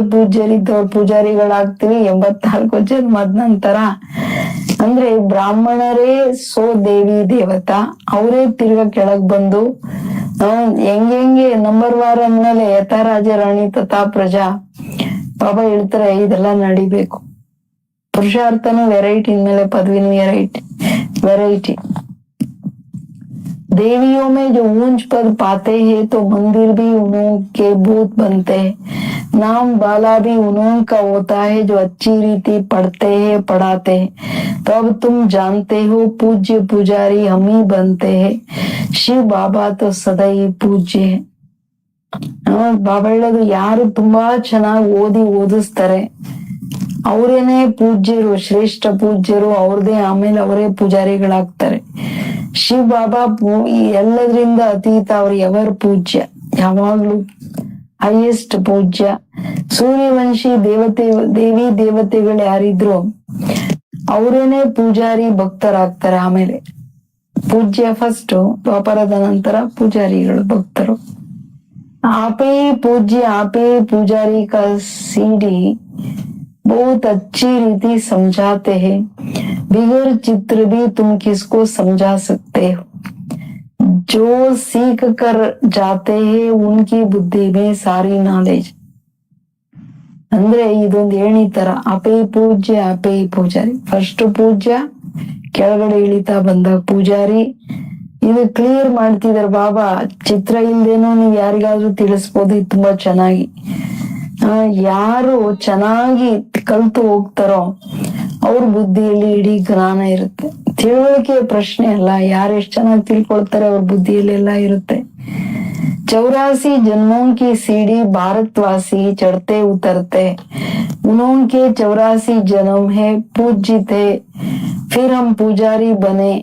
ಪೂಜಾರಿಗಳಾಗ್ತೀವಿ 84 ಜನ್ಮದ ನಂತರ। ಅಂದ್ರೆ ಬ್ರಾಹ್ಮಣರೇ ದೇವಿ ದೇವತಾ, ಅವರೇ ತಿರ್ಗಾ ಕೆಳಗ್ ಬಂದು ಹೆಂಗೆ ನಂಬರ್ ವಾರ್ ಅಂದ್ಮೇಲೆ ಯಥಾ ರಾಜ ರಾಣಿ ತಥಾ ಪ್ರಜಾ ಬಾಬಾ ಹೇಳ್ತಾರೆ ಇದೆಲ್ಲ ನಡಿಬೇಕು। ಪುರುಷಾರ್ಥನು ವೆರೈಟಿ ಮೇಲೆ ಪದವಿನೂ ವೆರೈಟಿ। देवियों में जो ऊंच पद पाते हैं तो मंदिर भी उन्हों के भूत बनते हैं। नाम बाला भी उन्हों का होता है जो अच्छी रीति पढ़ते हैं पढ़ाते हैं। तो अब तुम जानते हो पूज्य पुजारी हम ही बनते हैं। शिव बाबा तो सदा ही पूज्य है। ಬಾಬಾ ಹೇಳೋದು ಯಾರು ತುಂಬಾ ಚೆನ್ನಾಗಿ ಓದಿಸ್ತಾರೆ ಅವರೇನೆ ಪೂಜ್ಯರು, ಶ್ರೇಷ್ಠ ಪೂಜ್ಯರು, ಅವ್ರದೇ ಆಮೇಲೆ ಅವರೇ ಪೂಜಾರಿಗಳಾಗ್ತಾರೆ। ಶಿವ್ ಬಾಬಾ ಎಲ್ಲದ್ರಿಂದ ಅತೀತ, ಅವ್ರು ಎವರ್ ಪೂಜ್ಯ, ಯಾವಾಗ್ಲೂ ಹೈಯೆಸ್ಟ್ ಪೂಜ್ಯ। ಸೂರ್ಯವಂಶಿ ದೇವಿ ದೇವತೆಗಳು ಯಾರಿದ್ರು ಅವರೇನೆ ಪೂಜಾರಿ ಭಕ್ತರಾಗ್ತಾರೆ। ಆಮೇಲೆ ಪೂಜ್ಯ ಫಸ್ಟ್, ದ್ವಾಪರದ ನಂತರ ಪೂಜಾರಿಗಳು ಭಕ್ತರು। आपे पूज्य आपे पुजारी का सीढ़ी बहुत अच्छी रीति समझाते हैं। बिगर चित्र भी तुम किसको समझा सकते हो। जो सीख कर जाते हैं उनकी बुद्धि में सारी नॉलेज। ಅಂದ್ರೆ ಇದೊಂದು ಏಣಿ ತರ, ಅಪೇ ಪೂಜ್ಯ ಅಪೇ ಪೂಜಾರಿ, ಫಸ್ಟ್ ಪೂಜ್ಯ, ಕೆಳಗಡೆ ಇಳಿತಾ ಬಂದಾಗ ಪೂಜಾರಿ। ಇದು ಕ್ಲಿಯರ್ ಮಾಡ್ತಿದಾರೆ ಬಾಬಾ, ಚಿತ್ರ ಇಲ್ದೇನೋ ನೀವ್ ಯಾರಿಗಾದ್ರೂ ತಿಳಿಸ್ಬೋದು ತುಂಬಾ ಚೆನ್ನಾಗಿ। ಯಾರು ಚೆನ್ನಾಗಿ ಕಲ್ತು ಹೋಗ್ತಾರೋ ಅವ್ರ ಬುದ್ಧಿಯಲ್ಲಿ ಇಡೀ ಜ್ಞಾನ ಇರುತ್ತೆ। ತಿಳುವಳಿಕೆ ಪ್ರಶ್ನೆ ಅಲ್ಲ, ಯಾರು ಎಷ್ಟು ಚೆನ್ನಾಗಿ ತಿಳ್ಕೊಳ್ತಾರೆ ಅವ್ರ ಬುದ್ಧಿಯಲ್ಲಿ ಎಲ್ಲ ಇರುತ್ತೆ। 84 जन्मों की सीढ़ी भारतवासी चढ़ते उतरते, उनके 84 जन्म है, पूज्य थे, फिर हम पुजारी बने।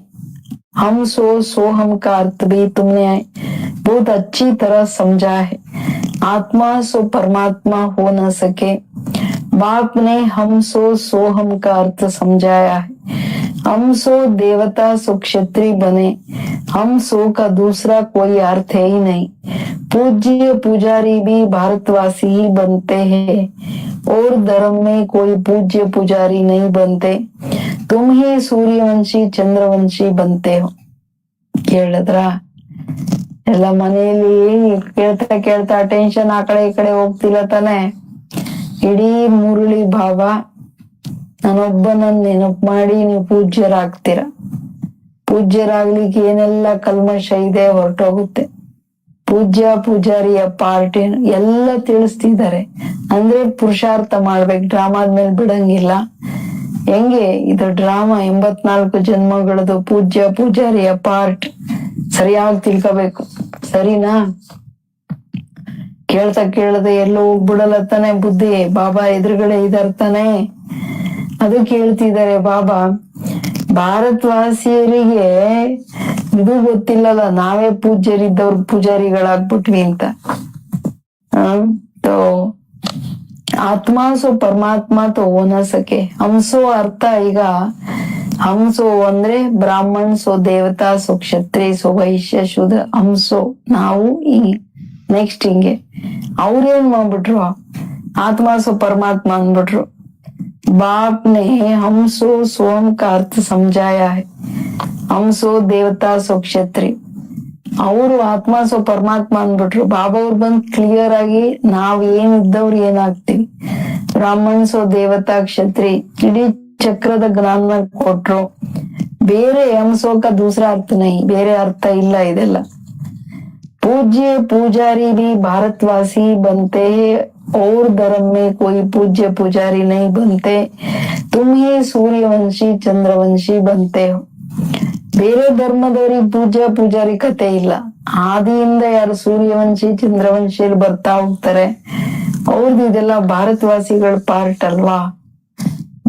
हम सो हम का अर्थ भी तुमने बहुत अच्छी तरह समझा है। आत्मा सो परमात्मा हो न सके, बाप ने हम सो हम का अर्थ समझाया है। हम सो देवता सो क्षत्रिय बने, हम सो का दूसरा कोई अर्थ है ही नहीं। पूज्य पुजारी भी भारतवासी ही बनते हैं, और धर्म में कोई पूज्य पुजारी नहीं बनते, तुम ही ಸೂರ್ಯವಂಶಿ ಚಂದ್ರವಂಶಿ ಬಂತೆ ಹೋ. ಕೇಳಿದ್ರ? ಎಲ್ಲ ಮನೆಯಲ್ಲಿ ಕೇಳ್ತಾ ಕೇಳ್ತಾ ಟೆನ್ಷನ್ ಆ ಕಡೆ ಈ ಕಡೆ ಹೋಗ್ತಿಲ್ಲ ತಾನೆ. ಇಡೀ ಮುರುಳಿ ಬಾಬಾ ನಾನೊಬ್ಬನನ್ನ ನೆನಪು ಮಾಡಿ ನೀವು ಪೂಜ್ಯರಾಗ್ತೀರ. ಪೂಜ್ಯರಾಗ್ಲಿಕ್ಕೆ ಏನೆಲ್ಲ ಕಲ್ಮಶ ಇದೆ ಹೊರಟೋಗುತ್ತೆ. ಪೂಜ್ಯ ಪೂಜಾರಿಯ ಪಾರ್ಟ್ ಏನು ಎಲ್ಲ ತಿಳಿಸ್ತಿದ್ದಾರೆ. ಅಂದ್ರೆ ಪುರುಷಾರ್ಥ ಮಾಡ್ಬೇಕು, ಡ್ರಾಮಾದ ಮೇಲೆ ಬಿಡಂಗಿಲ್ಲ. ಹೆಂಗೆ ಇದು ಡ್ರಾಮಾ 84 ಜನ್ಮಗಳದು ಪೂಜ್ಯ ಪೂಜಾರಿಯ ಪಾರ್ಟ್ ಸರಿಯಾಗಿ ತಿಳ್ಕೋಬೇಕು. ಸರಿನಾ? ಕೇಳ್ತಾ ಕೇಳದೆ ಎಲ್ಲೋ ಹೋಗ್ಬಿಡಲ್ಲ ತಾನೆ ಬುದ್ಧಿ. ಬಾಬಾ ಎದುರುಗಡೆ ಇದಾರ್ ತಾನೆ, ಅದು ಕೇಳ್ತಿದ್ದಾರೆ ಬಾಬಾ. ಭಾರತವಾಸಿಯರಿಗೆ ಇದು ಗೊತ್ತಿಲ್ಲಲ್ಲ, ನಾವೇ ಪೂಜ್ಯರಿದ್ದವ್ರ ಪೂಜಾರಿಗಳಾಗ್ಬಿಟ್ವಿ ಅಂತ. तो ಆತ್ಮ ಸೋ ಪರಮಾತ್ಮ ತೋ ಹೋನ ಸಕೆ. ಹಂಸೋ ಅರ್ಥ ಈಗ ಹಂಸೋ ಅಂದ್ರೆ ಬ್ರಾಹ್ಮಣ್, ಸೋ ದೇವತಾ, ಸೋ ಕ್ಷತ್ರಿ, ಸೋ ವೈಶ್ಯ, ಶೂದ್ರ. ಹಂಸೋ ನಾವು ಈ ನೆಕ್ಸ್ಟ್ ಹಿಂಗೆ ಅವ್ರೇನ್ ಮಾಡ್ಬಿಟ್ರು, ಆತ್ಮ ಸೋ ಪರಮಾತ್ಮ ಅಂದ್ಬಿಟ್ರು. बाप ने हमसो सोम का अर्थ समझाया है. हमसो ದೇವತಾ ಸೋ ಕ್ಷತ್ರಿ. ಅವರು ಆತ್ಮ ಸೋ ಪರಮಾತ್ಮ ಅಂದ್ಬಿಟ್ರು. ಬಾಬಾ ಅವ್ರು ಬಂದ್ ಕ್ಲಿಯರ್ ಆಗಿ ನಾವ್ ಏನಿದ್ದವ್ರು ಏನಾಗ್ತೀವಿ. ಬ್ರಾಹ್ಮಣ್ ಸೋ ದೇವತಾ ಕ್ಷತ್ರಿ ಇಡೀ ಚಕ್ರದ ಜ್ಞಾನ ಕೊಟ್ರು. ಬೇರೆ ಹಂಸೋಕ ದೂಸರ ಅರ್ಥ ನೈ, ಬೇರೆ ಅರ್ಥ ಇಲ್ಲ ಇದೆಲ್ಲ. पूज्य पुजारी भी भारतवासी बनते हैं और धर्म में कोई पूज्य पुजारी नहीं बनते, तुम ही सूर्यವಂಶಿ ಚಂದ್ರವಂಶಿ बनते हो. ಬೇರೆ ಧರ್ಮದವ್ರಿಗೆ ಪೂಜ್ಯ ಪೂಜಾರಿ ಕತೆ ಇಲ್ಲ. ಆದಿಯಿಂದ ಯಾರು ಸೂರ್ಯವಂಶಿ ಚಂದ್ರವಂಶಿಯಲ್ಲಿ ಬರ್ತಾ ಹೋಗ್ತಾರೆ, ಅವ್ರದ್ದು ಇದೆಲ್ಲ ಭಾರತವಾಸಿಗಳ ಪಾರ್ಟ್ ಅಲ್ವಾ.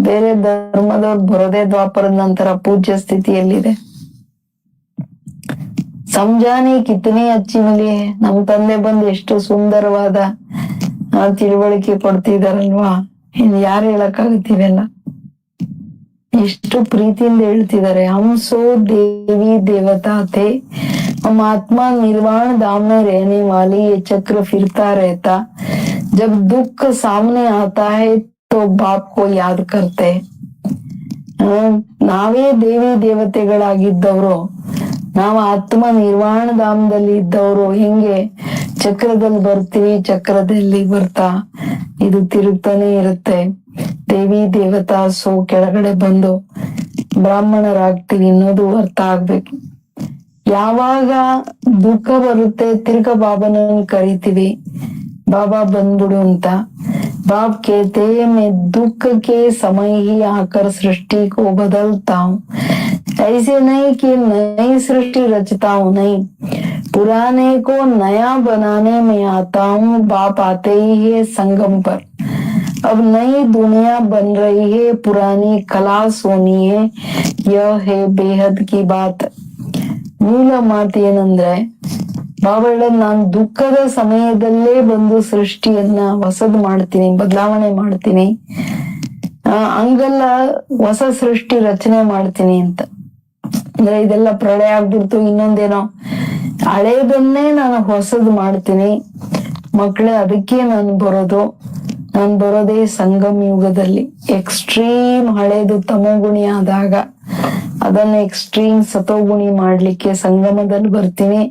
ಬೇರೆ ಧರ್ಮದವ್ರು ಬರೋದೇ ದ್ವಾಪರದ ನಂತರ ಪೂಜ್ಯ ಸ್ಥಿತಿಯಲ್ಲಿದೆ. ಸಂಜಾನೆ ಕಿತನೆ ಅಚ್ಚಿ ಮಿಲಿ. ನಮ್ ತಂದೆ ಬಂದು ಎಷ್ಟು ಸುಂದರವಾದ ತಿಳುವಳಿಕೆ ಕೊಡ್ತಿದಾರಲ್ವಾ, ಇನ್ ಯಾರು ಹೇಳಕ್ಕಾಗುತ್ತಿವೆಲ್ಲ. ಎಷ್ಟು ಪ್ರೀತಿಯಿಂದ ಹೇಳ್ತಿದ್ದಾರೆ. ಹಂಸೋ देवी देवता थे, हम आत्मा निर्वाण धाम में रहने वाली ये चक्र फिरता रहता, जब दुख सामने आता है तो बाप को याद करते. ನಾವೇ ದೇವಿ ದೇವತೆಗಳಾಗಿದ್ದವರು, ನಾವು ಆತ್ಮ ನಿರ್ವಾಣ ಧಾಮದಲ್ಲಿ ಇದ್ದವರು. ಹೆಂಗೆ ಚಕ್ರದಲ್ಲಿ ಬರ್ತೀವಿ, ಚಕ್ರದಲ್ಲಿ ಬರ್ತಾ ಇದು ತಿರುಗ್ತಾನೆ ಇರುತ್ತೆ. ದೇವಿ ದೇವತಾ ಸೋ ಕೆಳಗಡೆ ಬಂದು ಬ್ರಾಹ್ಮಣರಾಗ್ತೀವಿ ಅನ್ನೋದು ಅರ್ಥ ಆಗ್ಬೇಕು. ಯಾವಾಗ ದುಃಖ ಬರುತ್ತೆ ತಿರ್ಗ ಬಾಬಾನನ್ನು ಕರಿತೀವಿ, ಬಾಬಾ ಬಂದ್ಬಿಡು ಅಂತ. बाप कहते हैं मैं दुख के समय ही आकर सृष्टि को बदलता हूँ, ऐसे नहीं कि नई सृष्टि रचता हूँ, नहीं, पुराने को नया बनाने में आता हूँ. बाप आते ही है संगम पर, अब नई दुनिया बन रही है, पुरानी कला सोनी है, यह है बेहद की बात. ಮೂಲ ಮಾತು ಏನಂದ್ರೆ, ಬಾಬಾ ಹೇಳೋದು ನಾನ್ ದುಃಖದ ಸಮಯದಲ್ಲೇ ಬಂದು ಸೃಷ್ಟಿಯನ್ನ ಹೊಸದ್ ಮಾಡ್ತೀನಿ, ಬದಲಾವಣೆ ಮಾಡ್ತೀನಿ. ಹಂಗಲ್ಲ, ಹೊಸ ಸೃಷ್ಟಿ ರಚನೆ ಮಾಡ್ತೀನಿ ಅಂತ. ಅಂದ್ರೆ ಇದೆಲ್ಲ ಪ್ರಳಯ ಆಗ್ಬಿಡ್ತು, ಇನ್ನೊಂದೇನೋ, ಹಳೇದನ್ನೇ ನಾನು ಹೊಸದ್ ಮಾಡ್ತೀನಿ ಮಕ್ಕಳೇ. ಅದಕ್ಕೆ ನಾನು ಬರೋದೇ ಸಂಗಮ್ ಯುಗದಲ್ಲಿ. ಎಕ್ಸ್ಟ್ರೀಮ್ ಹಳೇದು ತಮೋಗುಣಿ ಆದಾಗ ಅದನ್ನ ಎಕ್ಸ್ಟ್ರೀಮ್ ಸತೋಗುಣಿ ಮಾಡ್ಲಿಕ್ಕೆ ಸಂಗಮದಲ್ಲಿ ಬರ್ತೀನಿ.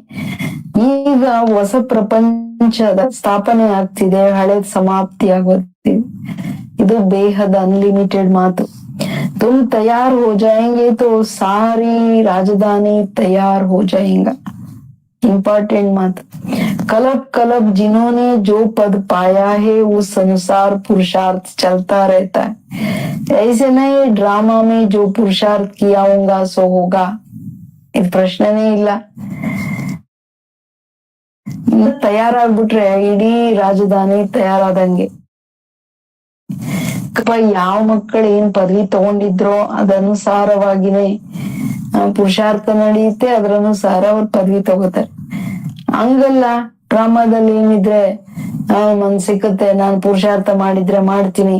ಈಗ ಹೊಸ ಪ್ರಪಂಚದ ಸ್ಥಾಪನೆ ಆಗ್ತಿದೆ, ಹಳೇದ್ ಸಮಾಪ್ತಿ ಆಗೋಗ್ತಿದೆ. ಇದು ಬೇಹದ ಅನ್ಲಿಮಿಟೆಡ್ ಮಾತು. ತುಮ್ ತಯಾರ್ ಹೋ ಜಾಯೆಂಗೆ ತೋ ಸಾರಿ ರಾಜಧಾನಿ ತಯಾರ್ ಹೋ ಜಾಯೆಂಗಾ. ಇಂಪಾರ್ಟೆಂಟ್ ಮಾತು. कलब कलब जिन्होंने जो पद पाया है उस अनुसार पुरुषार्थ चलता रहता है. ऐसे नहीं ड्रामा में जो पुरुषार्थ किया होगा सो होगा, ಇದು ಪ್ರಶ್ನೆನೇ ಇಲ್ಲ. ತಯಾರಾಗ್ಬಿಟ್ರೆ ಇಡೀ ರಾಜಧಾನಿ ತಯಾರಾದಂಗೆ. ಯಾವ ಮಕ್ಕಳು ಏನ್ ಪದವಿ ತಗೊಂಡಿದ್ರೋ ಅದನುಸಾರವಾಗಿನೇ ಪುರುಷಾರ್ಥ ನಡೆಯುತ್ತೆ, ಅದರ ಅನುಸಾರ ಅವ್ರು ಪದವಿ ತಗೋತಾರೆ. ಹಂಗಲ್ಲ, ಡ್ರಾಮಾದಲ್ಲಿ ಏನಿದ್ರೆ ನನ್ ಸಿಕ್ಕತ್ತೆ, ನಾನ್ ಪುರುಷಾರ್ಥ ಮಾಡಿದ್ರೆ ಮಾಡ್ತೀನಿ,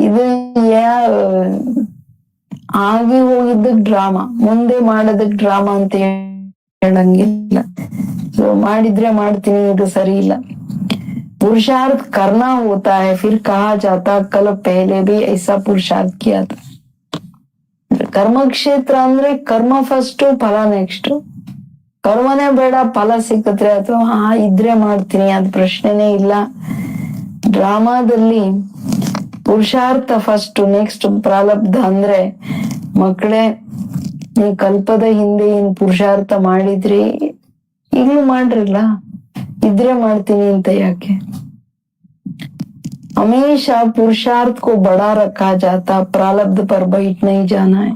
ಇದು ಆಗಿ ಹೋಗಿದ್ದಕ್ ಡ್ರಾಮಾ, ಮುಂದೆ ಮಾಡೋದಕ್ ಡ್ರಾಮಾ ಅಂತ ಹೇಳಂಗಿಲ್ಲ. ಸೊ ಮಾಡಿದ್ರೆ ಮಾಡ್ತೀನಿ, ಇದು ಸರಿ ಇಲ್ಲ. पुरुषार्थ करना होता है, फिर कहा जाता कल पहले भी ऐसा पुरुषार्थ किया था. ಕರ್ಮ ಕ್ಷೇತ್ರ ಅಂದ್ರೆ ಕರ್ಮ ಫಸ್ಟ್, ಫಲ ನೆಕ್ಸ್ಟ್. ಕರ್ಮನೇ ಬೇಡ, ಫಲ ಸಿಕ್ಕತ್ರೆ ಅಥವಾ ಇದ್ರೆ ಮಾಡ್ತೀನಿ, ಅದ್ ಪ್ರಶ್ನೆನೇ ಇಲ್ಲ. ಡ್ರಾಮಾದಲ್ಲಿ ಪುರುಷಾರ್ಥ ಫಸ್ಟ್, ನೆಕ್ಸ್ಟ್ ಪ್ರಾರಬ್ಧ. ಅಂದ್ರೆ ಮಕ್ಕಳೇ, ನೀವು ಕಲ್ಪದ ಹಿಂದೆ ಏನ್ ಪುರುಷಾರ್ಥ ಮಾಡಿದ್ರಿ, ಈಗ್ಲೂ ಮಾಡ್ರಿಲ್ಲ, ಇದ್ರೆ ಮಾಡ್ತೀನಿ ಅಂತ ಯಾಕೆ? हमेशा पुरुषार्थ को बड़ा रखा जाता, प्रारब्ध पर बैठ नहीं जाना है.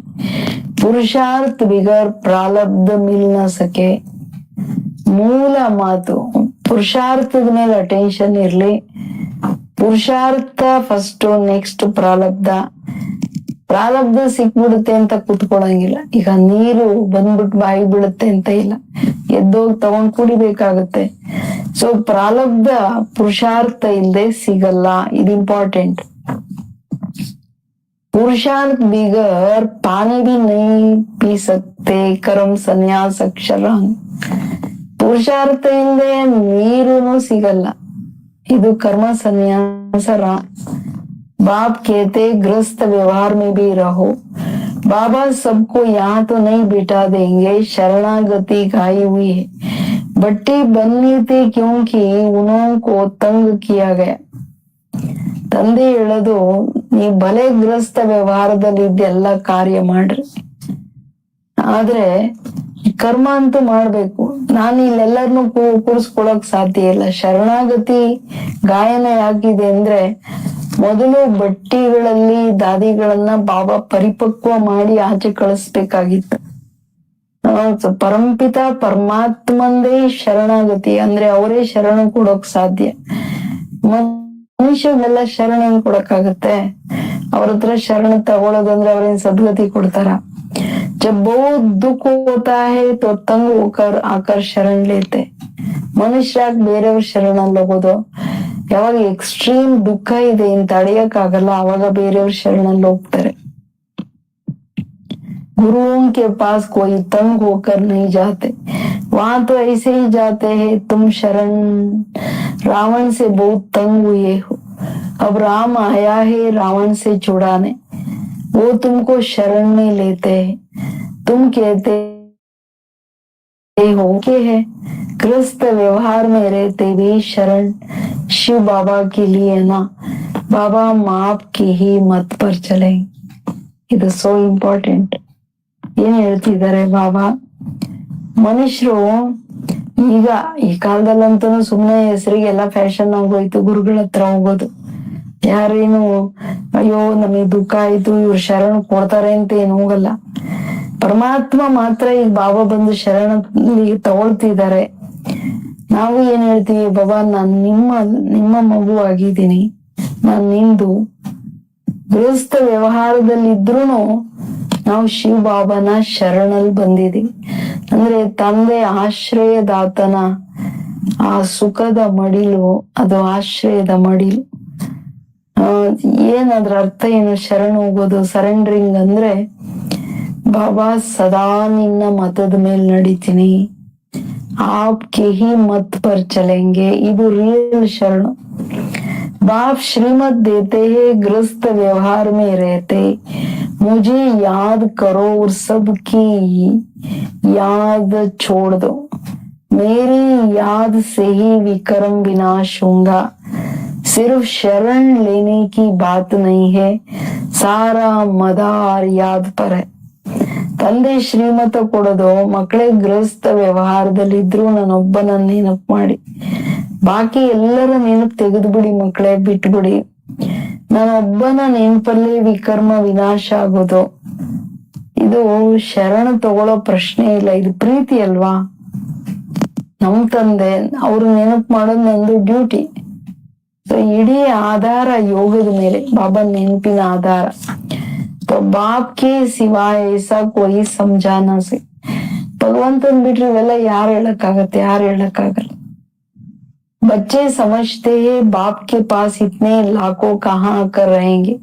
पुरुषार्थ बिगर प्रारब्ध मिल न सके. ಮೂಲ ಮಾತು ಪುರುಷಾರ್ಥದ ಮೇಲೆ ಅಟೆನ್ಷನ್ ಇರ್ಲಿ. ಪುರುಷಾರ್ಥ ಫಸ್ಟ್, ನೆಕ್ಸ್ಟ್ ಪ್ರಾರಬ್ಧ. ಪ್ರಾರಬ್ಧ ಸಿಕ್ಬಿಡುತ್ತೆ ಅಂತ ಕೂತ್ಕೊಳಂಗಿಲ್ಲ. ಈಗ ನೀರು ಬಂದ್ಬಿಟ್ಟು ಬಾಯಿ ಬಿಡುತ್ತೆ ಅಂತ ಇಲ್ಲ, ಎದ್ದೋಗಿ ತಗೊಂಡ್ ಕುಡಿಬೇಕಾಗತ್ತೆ. ಸೊ ಪ್ರಾರಬ್ಧ ಪುರುಷಾರ್ಥ ಇಲ್ಲದೆ ಸಿಗಲ್ಲ, ಇದು ಇಂಪಾರ್ಟೆಂಟ್. पुरुषार्थ बिगर पानी भी नहीं पी सकते, कर्म संन्यास अक्षर. ಪುರುಷಾರ್ಥ ಇಲ್ಲದೆ ನೀರುನು ಸಿಗಲ್ಲ, ಇದು ಕರ್ಮ ಸನ್ಯಾಸ. बाप कहते गृहस्थ व्यवहार में भी रहो. बाबा सबको यहाँ तो नहीं बिठा देंगे, शरणागति गाई हुई है. बट्टी बननी थी क्योंकि उनको तंग किया गया. ತಂದೆ ಹೇಳೋದು, ನೀ ಭಲೆ ಗೃಹಸ್ಥ ವ್ಯವಹಾರದಲ್ಲಿ ಇದೆಲ್ಲ ಕಾರ್ಯ ಮಾಡ್ರಿ, ಆದ್ರೆ ಕರ್ಮ ಅಂತೂ ಮಾಡ್ಬೇಕು. ನಾನು ಇಲ್ಲೆಲ್ಲರನ್ನು ಕೂರಿಸ್ಕೊಳಕ್ ಸಾಧ್ಯ ಇಲ್ಲ. ಶರಣಾಗತಿ ಗಾಯನ ಯಾಕಿದೆ ಅಂದ್ರೆ, ಮೊದಲು ಬಟ್ಟಿಗಳಲ್ಲಿ ದಾದಿಗಳನ್ನ ಬಾಬಾ ಪರಿಪಕ್ವ ಮಾಡಿ ಆಚೆ ಕಳಿಸ್ಬೇಕಾಗಿತ್ತು. ಪರಂಪಿತ ಪರಮಾತ್ಮಂದೇ ಶರಣಾಗತಿ ಅಂದ್ರೆ ಅವರೇ ಶರಣ ಕೊಡೋಕ್ ಸಾಧ್ಯ. ಮನುಷ್ಯಗೆಲ್ಲ ಶರಣ ಹೆಂಗ್ ಕೊಡಕ್ಕಾಗತ್ತೆ? ಅವ್ರ ಹತ್ರ ಶರಣ ತಗೊಳ್ಳೋದಂದ್ರೆ ಅವ್ರೇನ್ ಸದ್ಗತಿ ಕೊಡ್ತಾರ? जब बहुत दुख होता है तो तंग होकर आकर शरण लेते. ಮನುಷ್ಯರಾಗ್ ಬೇರೆಯವ್ರ ಶರಣಲ್ಲಿ ಹೋಗೋದು, ಯಾವಾಗ ಎಕ್ಸ್ಟ್ರೀಮ್ ದುಃಖ ಇದೆ ಅಂತ ತಡೆಯಕ್ ಆಗಲ್ಲ, ಅವಾಗ ಬೇರೆಯವ್ರ ಶರಣಲ್ಲಿ ಹೋಗ್ತಾರೆ. गुरुओं के पास कोई तंग होकर नहीं जाते, वहां तो ऐसे ही जाते हैं. तुम शरण रावण से बहुत तंग हुए हो, अब राम आया है रावण से छुड़ाने. वो तुमको शरण में लेते हैं. तुम कहते हो के है गृहस्थ व्यवहार में रहते भी शरण शिव बाबा के लिए ना. बाबा माप की ही मत पर चले. ಇದು ಸೋ ಇಂಪಾರ್ಟೆಂಟ್. ಏನ್ ಹೇಳ್ತಿದ್ದಾರೆ ಬಾಬಾ? ಮನುಷ್ಯರು ಈಗ ಈ ಕಾಲದಲ್ಲಂತೂ ಸುಮ್ನೆ ಹೆಸರಿಗೆಲ್ಲ ಫ್ಯಾಷನ್ ಆಗೋಯ್ತು ಗುರುಗಳ ಹತ್ರ ಹೋಗೋದು. ಯಾರೇನು ಅಯ್ಯೋ ನಮಗ್ ದುಃಖ ಆಯ್ತು ಇವ್ರು ಶರಣ ಕೊಡ್ತಾರೆ ಅಂತ ಏನ್ ಹೋಗಲ್ಲ. ಪರಮಾತ್ಮ ಮಾತ್ರ ಈಗ ಬಾಬಾ ಬಂದು ಶರಣ ತಗೊಳ್ತಿದ್ದಾರೆ. ನಾವು ಏನ್ ಹೇಳ್ತೀವಿ, ಬಾಬಾ ನಾನ್ ನಿಮ್ಮ ಮಗು ಆಗಿದ್ದೀನಿ, ನಾನ್ ನಿಂದು. ಗೃಹಸ್ಥ ವ್ಯವಹಾರದಲ್ಲಿ ಇದ್ರೂನು ನಾವು ಶಿವ ಬಾಬಾನ ಶರಣಲ್ ಬಂದಿದೀವಿ. ಅಂದ್ರೆ ತಂದೆ ಆಶ್ರಯದಾತನ ಆ ಸುಖದ ಮಡಿಲು, ಅದು ಆಶ್ರಯದ ಮಡಿಲು. ಏನಾದ್ರ ಅರ್ಥ ಏನು? ಶರಣ ಹೋಗೋದು, ಸರೆಂಡ್ರಿಂಗ್ ಅಂದ್ರೆ ಬಾಬಾ ಸದಾ ನಿನ್ನ ಮತದ ಮೇಲೆ ನಡೀತೀನಿ, ಆಪ್ಕೆ ಹಿ ಮತ್ ಪರ್ ಚಲೆಂಗೆ, ಇದು ರಿಯಲ್ ಶರಣ. बाप श्रीमत देते हैं गृहस्थ व्यवहार में रहते, मुझे याद करो और सबकी याद छोड़ दो. मेरी याद से ही विक्रम विनाश होगा. सिर्फ शरण लेने की बात नहीं है, सारा मदार याद पर है. ತಂದೆ ಶ್ರೀಮತ ಕೊಡೋದು, ಮಕ್ಕಳೇ ಗೃಹಸ್ಥ ವ್ಯವಹಾರದಲ್ಲಿದ್ರು ನಾನೊಬ್ಬನ ನೆನಪು ಮಾಡಿ, ಬಾಕಿ ಎಲ್ಲರ ನೆನಪು ತೆಗೆದು ಬಿಡಿ ಮಕ್ಕಳೇ, ಬಿಟ್ಬಿಡಿ. ನಾನೊಬ್ಬನ ನೆನಪಲ್ಲೇ ವಿಕರ್ಮ ವಿನಾಶ ಆಗೋದು. ಇದು ಶರಣ ತಗೊಳ್ಳೋ ಪ್ರಶ್ನೆ ಇಲ್ಲ, ಇದು ಪ್ರೀತಿ ಅಲ್ವಾ? ನಮ್ ತಂದೆ ಅವ್ರು ನೆನಪು ಮಾಡೋದು ನಂದು ಡ್ಯೂಟಿ. ಸೊ ಇಡೀ ಆಧಾರ ಯೋಗದ ಮೇಲೆ, ಬಾಬಾ ನೆನಪಿನ ಆಧಾರ. तो बाप के सिवाय ऐसा कोई समझा ना से. ಭಗವಂತನ್ ಬಿಟ್ರೆ ಇವೆಲ್ಲ ಯಾರು ಹೇಳಕ್ಕಾಗತ್ತೆ? ಯಾರು ಹೇಳಕ್ಕಾಗಲ್ಲ. बच्चे समझते हैं बाप के पास इतने लाखों कहाँ आकर रहेंगे।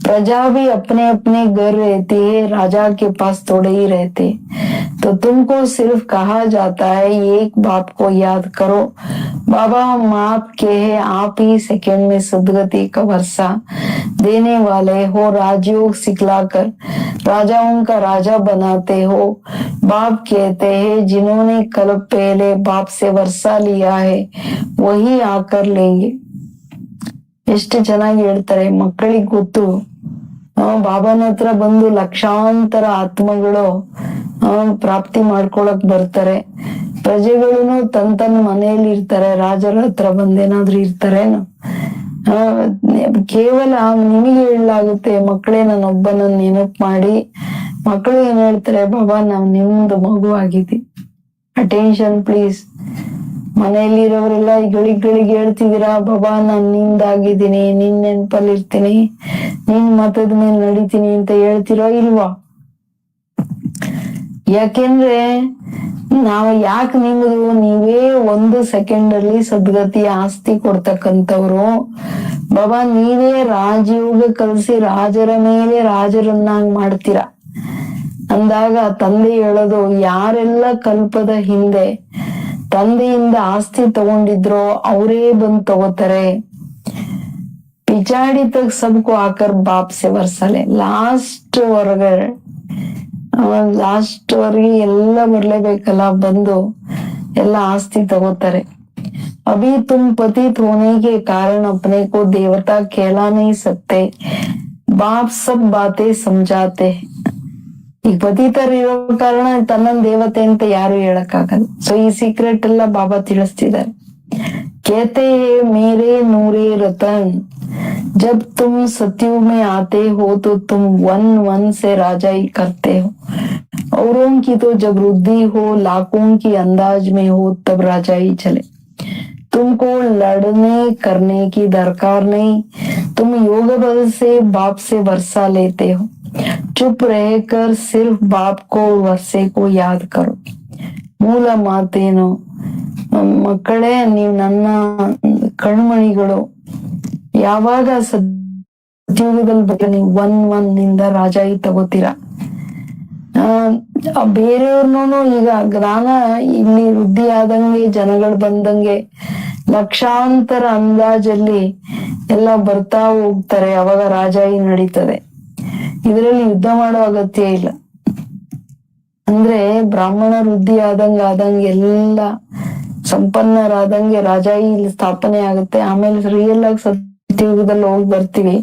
प्रजा भी अपने अपने घर रहती है, राजा के पास थोड़े ही रहते। तो तुमको सिर्फ कहा जाता है एक बाप को याद करो। बाबा हम आपके हैं, आप ही सेकंड में सदगति का वर्षा देने वाले हो। राजयोग सिखलाकर राजाओं का राजा बनाते हो। बाप कहते हैं जिन्होंने कल पहले बाप से वर्षा लिया है वही आकर लेंगे। ಎಷ್ಟು ಚೆನ್ನಾಗಿ ಹೇಳ್ತಾರೆ, ಮಕ್ಕಳಿಗೆ ಗೊತ್ತು ಬಾಬಾನ ಹತ್ರ ಬಂದು ಲಕ್ಷಾಂತರ ಆತ್ಮಗಳು ಪ್ರಾಪ್ತಿ ಮಾಡ್ಕೊಳಕ್ ಬರ್ತಾರೆ. ಪ್ರಜೆಗಳು ತನ್ನ ಮನೆಯಲ್ಲಿ ಇರ್ತಾರೆ, ರಾಜರ ಹತ್ರ ಬಂದೇನಾದ್ರೂ ಇರ್ತಾರೇನು? ಕೇವಲ ನಿಮಗೆ ಹೇಳಲಾಗುತ್ತೆ ಮಕ್ಕಳೇ ನನ್ನೊಬ್ಬನ ನೆನಪು ಮಾಡಿ. ಮಕ್ಕಳು ಏನ್ ಹೇಳ್ತಾರೆ, ಬಾಬಾ ನಾವ್ ನಿಮ್ದು ಮಗು ಆಗಿದ್ವಿ, ಅಟೆನ್ಷನ್ ಪ್ಲೀಸ್. ಮನೆಯಲ್ಲಿರೋರೆಲ್ಲ ಗಳಿಗೆ ಹೇಳ್ತಿದೀರಾ, ಬಾಬಾ ನಾನ್ ನಿಂದಾಗಿದ್ದೀನಿ, ನಿನ್ ನೆನಪಲ್ಲಿ ಇರ್ತೀನಿ, ನಿನ್ ಮತದ ಮೇಲೆ ನಡಿತೀನಿ ಅಂತ ಹೇಳ್ತಿರೋ ಇಲ್ವಾ? ಯಾಕೆಂದ್ರೆ ನಾವು ಯಾಕೆ ನಿಮ್ದು ನೀವೇ 1 ಸೆಕೆಂಡ್ ಅಲ್ಲಿ ಸದ್ಗತಿ ಆಸ್ತಿ ಕೊಡ್ತಕ್ಕಂಥವ್ರು. ಬಾಬಾ ನೀವೇ ರಾಜಯೋಗ ಕಲಿಸಿ ರಾಜರ ಮೇಲೆ ರಾಜರನ್ನಾಗಿ ಮಾಡ್ತೀರಾ ಅಂದಾಗ ತಂದೆ ಹೇಳೋದು, ಯಾರೆಲ್ಲ ಕಲ್ಪದ ಹಿಂದೆ ತಂದೆಯಿಂದ ಆಸ್ತಿ ತಗೊಂಡಿದ್ರೋ ಅವರೇ ಬಂದು ತಗೋತಾರೆ. पिछाड़ी तक सबको आकर बाप से वर्षाले ಲಾಸ್ಟ್ ವರ್ಗೆ ಎಲ್ಲ ಬರ್ಲೇಬೇಕಲ್ಲ, ಬಂದು ಎಲ್ಲ ಆಸ್ತಿ ತಗೋತಾರೆ. अभी तुम पतित होने के कारण अपने को देवता कहला नहीं सकते, बाप सब बातें समझाते. ಈಗ ಪತಿತರಿರೋ ಕಾರಣ ತನ್ನ ದೇವತೆ ಅಂತ ಯಾರು ಹೇಳಕ್ಕಾಗಲ್ಲ. ಸೊ ಈ ಸೀಕ್ರೆಟ್ ಎಲ್ಲ ಬಾಬಾ ತಿಳಿಸ್ತಿದ್ದಾರೆ. कहते हैं मेरे नूरे रतन, जब तुम सतयुग में आते हो तो तुम 1 से राजाई करते हो. औरों की तो जब वृद्धि हो लाखों की अंदाज में हो तब राजाई चले. तुमको लड़ने करने की दरकार नहीं, तुम योग बल से बाप से वर्षा लेते हो. चुप रहकर सिर्फ बाप को वर्षे को याद करो. ಮೂಲ ಮಾತೇನು, ಮಕ್ಕಳೇ ನೀವು ನನ್ನ ಕಣ್ಮಣಿಗಳು. ಯಾವಾಗ ಸತ್ಯುಗದಲ್ಲಿ ಬಗ್ಗೆ ನೀವು 1 ನಿಂದ ರಾಜಾಯಿ ತಗೋತೀರಾ. ಬೇರೆಯವ್ರನ್ನೂ ಈಗ ಜ್ಞಾನ ಇಲ್ಲಿ ವೃದ್ಧಿ ಆದಂಗೆ ಜನಗಳು ಬಂದಂಗೆ ಲಕ್ಷಾಂತರ ಅಂದಾಜಲ್ಲಿ ಎಲ್ಲ ಬರ್ತಾ ಹೋಗ್ತಾರೆ. ಅವಾಗ ರಾಜಾಯಿ ನಡೀತದೆ. ಇದರಲ್ಲಿ ಯುದ್ಧ ಮಾಡೋ ಅಗತ್ಯ ಇಲ್ಲ. ಅಂದ್ರೆ ಬ್ರಾಹ್ಮಣ ವೃದ್ಧಿ ಆದಂಗೆ ಎಲ್ಲ ಸಂಪನ್ನರಾದಂಗೆ ರಾಜಾಯಿ ಇಲ್ಲಿ ಸ್ಥಾಪನೆ ಆಗುತ್ತೆ. ಆಮೇಲೆ ರಿಯಲ್ ಆಗಿ ಸತ್ಯಯುಗದಲ್ಲಿ ಹೋಗಿ ಬರ್ತೀವಿ.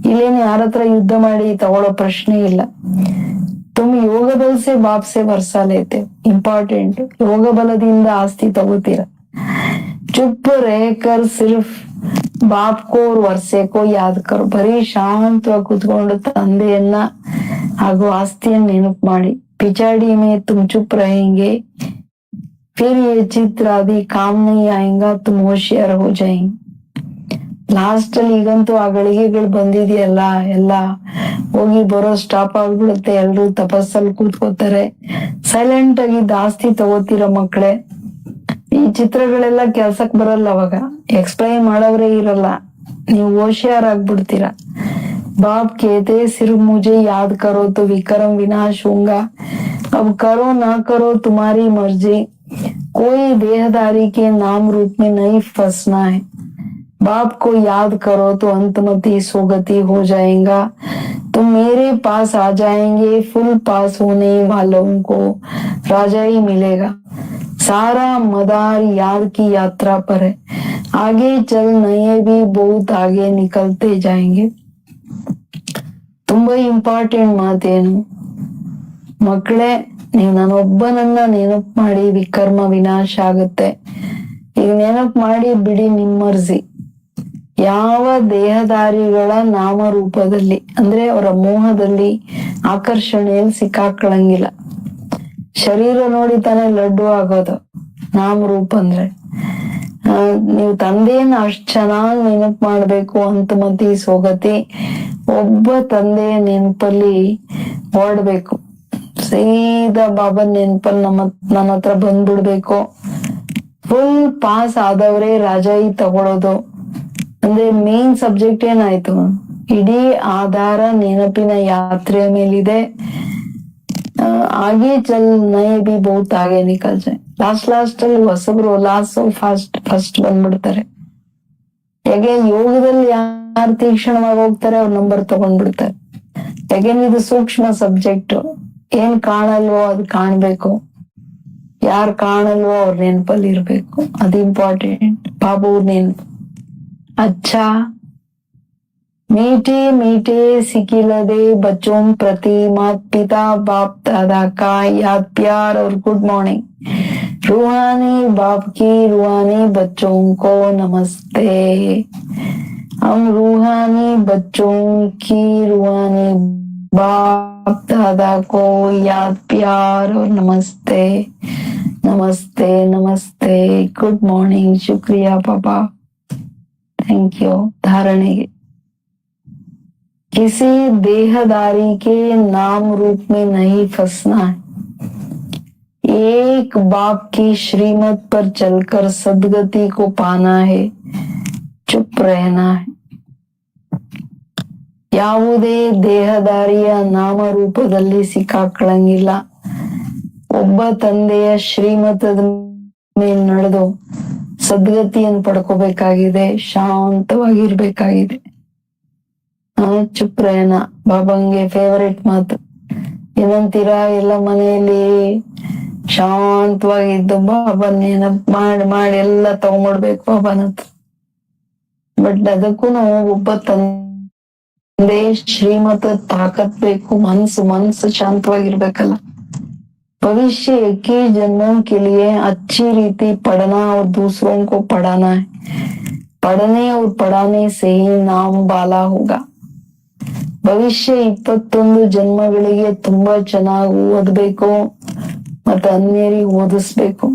ಇಲ್ಲೇನು ಯಾರ ಹತ್ರ ಯುದ್ಧ ಮಾಡಿ ತಗೊಳ್ಳೋ ಪ್ರಶ್ನೆ ಇಲ್ಲ. ತುಮ್ ಯೋಗ ಬಲಸೆ ಬಾಪ್ಸೆ ವರ್ಷಾ ಲೇತೆ. ಇಂಪಾರ್ಟೆಂಟ್, ಯೋಗ ಬಲದಿಂದ ಆಸ್ತಿ ತಗೋತೀರ. ಚುಪ್ ರೇಕರ್ ಸಿರ್ಫ್ ಬಾಪ್ ಕೋ ವರ್ಷೆ ಕೋ ಯಾದ್ ಕರೋ. ಬರೀ ಶಾಂತವಾಗಿ ಕೂತ್ಕೊಂಡು ತಂದೆಯನ್ನ ಹಾಗೂ ಆಸ್ತಿಯನ್ನ ನೆನಪು ಮಾಡಿ. पिछाड़ी में तुम चुप रहेंगे, फिर ये चित्र आदि काम नहीं आएगा, तुम होशियार हो जाएंगे. ಲಾಸ್ಟ್ ಅಲ್ಲಿ ಈಗಂತೂ ಆ ಗಳಿಗೆಗಳು ಬಂದಿದೆಯಲ್ಲ, ಎಲ್ಲ ಹೋಗಿ ಬರೋ ಸ್ಟಾಪ್ ಆಗ್ಬಿಡುತ್ತೆ. ಎಲ್ರು ತಪಸ್ಸಲ್ಲಿ ಕೂತ್ಕೋತಾರೆ, ಸೈಲೆಂಟ್ ಆಗಿ ಆಸ್ತಿ ತಗೋತೀರ ಮಕ್ಕಳೇ. ಈ ಚಿತ್ರಗಳೆಲ್ಲ ಕೆಲ್ಸಕ್ ಬರಲ್ಲ. ಅವಾಗ ಎಕ್ಸ್ಪ್ಲೈನ್ ಮಾಡೋರೇ ಇರಲ್ಲ, ನೀವು ಹೋಶಿಯಾರ್ ಆಗ್ಬಿಡ್ತೀರ. बाप कहते सिर्फ मुझे याद करो तो विक्रम विनाश होगा. अब करो ना करो तुम्हारी मर्जी, कोई देहदारी के नाम रूप में नहीं फंसना है. बाप को याद करो तो अंतमति सोगति हो जाएगा. तुम मेरे पास आ जाएंगे, फुल पास होने वालों को राजा ही मिलेगा. सारा मदार याद की यात्रा पर है, आगे चल नए भी बहुत आगे निकलते जाएंगे. ತುಂಬಾ ಇಂಪಾರ್ಟೆಂಟ್ ಮಾತೇನು ಮಕ್ಕಳೇ, ನೀವು ನಾನೊಬ್ಬನನ್ನ ನೆನಪು ಮಾಡಿ ವಿಕರ್ಮ ವಿನಾಶ ಆಗುತ್ತೆ. ಈಗ ನೆನಪು ಮಾಡಿ ಬಿಡಿ, ನಿಮ್ಮರ್ಜಿ. ಯಾವ ದೇಹದಾರಿಗಳ ನಾಮರೂಪದಲ್ಲಿ ಅಂದ್ರೆ ಅವರ ಮೋಹದಲ್ಲಿ ಆಕರ್ಷಣೆಯಲ್ಲಿ ಸಿಕ್ಕಾಕೊಳ್ಳಂಗಿಲ್ಲ. ಶರೀರ ನೋಡಿ ತಾನೇ ಲಡ್ಡು ಆಗೋದು. ನಾಮರೂಪ ಅಂದ್ರೆ ನೀವು ತಂದೆಯನ್ನ ಅಷ್ಟ್ ಚೆನ್ನಾಗಿ ನೆನಪು ಮಾಡ್ಬೇಕು. ಅಂತಮತಿ ಸೋಗತಿ ಒಬ್ಬ ತಂದೆಯ ನೆನಪಲ್ಲಿ ಹೊರಡ್ಬೇಕು. ಸೀದಾ ಬಾಬಾ ನೆನಪಲ್ಲಿ ನನ್ನ ಹತ್ರ ಬಂದ್ಬಿಡ್ಬೇಕು. ಫುಲ್ ಪಾಸ್ ಆದವರೇ ರಾಜಾಯಿ ತಗೊಳ್ಳೋದು. ಅಂದ್ರೆ ಮೇನ್ ಸಬ್ಜೆಕ್ಟ್ ಏನಾಯ್ತು, ಇಡೀ ಆಧಾರ ನೆನಪಿನ ಯಾತ್ರೆಯ ಮೇಲಿದೆ. ಆಗೆ ಚಲ್ ನೈ ಬಿ ಬಹುತ್ ಆಗೆ ನಿಕಲ್ ಜಾಯ್. ಲಾಸ್ಟ್ ಅಲ್ಲಿ ಹೊಸಬ್ರು ಫಸ್ಟ್ ಬಂದ್ಬಿಡ್ತಾರೆ. ಯಾಕೆ ಯೋಗದಲ್ಲಿ ಯಾರು ತೀಕ್ಷ್ಣವಾಗಿ ಹೋಗ್ತಾರೆ ಅವ್ರ ನಂಬರ್ ತಗೊಂಡ್ಬಿಡ್ತಾರೆ. ಯಾಕೆಂದ್ರೆ ಇದು ಸೂಕ್ಷ್ಮ ಸಬ್ಜೆಕ್ಟ್. ಏನ್ ಕಾಣಲ್ವೋ ಅದು ಕಾಣ್ಬೇಕು, ಯಾರು ಕಾಣಲ್ವೋ ಅವ್ರ ನೆನಪಲ್ಲಿ ಇರ್ಬೇಕು, ಅದು ಇಂಪಾರ್ಟೆಂಟ್. ಬಾಬು ನೆನಪು. अच्छा मीठे मीठे सिकिलदे बच्चों प्रति माता पिता बाप दादा का याद प्यार और गुड मॉर्निंग. रूहानी बाप की रूहानी बच्चों को नमस्ते. हम रूहानी बच्चों की रूहानी बाप दादा को याद प्यार और नमस्ते नमस्ते नमस्ते. Good morning. शुक्रिया पापा, थैंक यू. धारणेಗೆ किसी देहदारी के नाम रूप में नहीं फंसना है. एक बाप की श्रीमत पर चलकर सदगति को पाना है. चुप रहना है. ಯಾವುದೇ ದೇಹದಾರಿಯ ನಾಮರೂಪದಲ್ಲಿ ಸಿಕ್ಕಾಕೊಳ್ಳಂಗಿಲ್ಲ. ಒಬ್ಬ ತಂದೆಯ ಶ್ರೀಮತದ ಮೇಲೆ ನಡೆದು ಸದ್ಗತಿಯನ್ನು ಪಡ್ಕೋಬೇಕಾಗಿದೆ. ಶಾಂತವಾಗಿರ್ಬೇಕಾಗಿದೆ. ಚುಪ್ರೇನ ಬಾಬಂಗೆ ಫೇವರೇಟ್ ಮಾತು. ಏನಂತೀರಾ, ಎಲ್ಲ ಮನೆಯಲ್ಲಿ ಶಾಂತವಾಗಿದ್ದು ಬಾಬನ್ ನೆನಪು ಮಾಡಿ ಎಲ್ಲ ತಗೊಂಡ್ಬಿಡ್ಬೇಕು ಬಾಬನಂತ. ಬಟ್ ಅದಕ್ಕೂ ಒಬ್ಬ ತಂದೆ ಶ್ರೀಮತ ತಾಕತ್ ಬೇಕು. ಮನ್ಸು ಶಾಂತವಾಗಿರ್ಬೇಕಲ್ಲ. भविष्य 21 जन्मों के लिए अच्छी रीति पढ़ना और दूसरों को पढ़ाना है. पढ़ने और पढ़ाने से ही नाम बाला होगा. ಭವಿಷ್ಯ 21 ಜನ್ಮಗಳಿಗೆ ತುಂಬಾ ಚೆನ್ನಾಗಿ ಓದ್ಬೇಕು ಮತ್ತೆ ಅನ್ಯರಿಗೆ ಓದಿಸ್ಬೇಕು.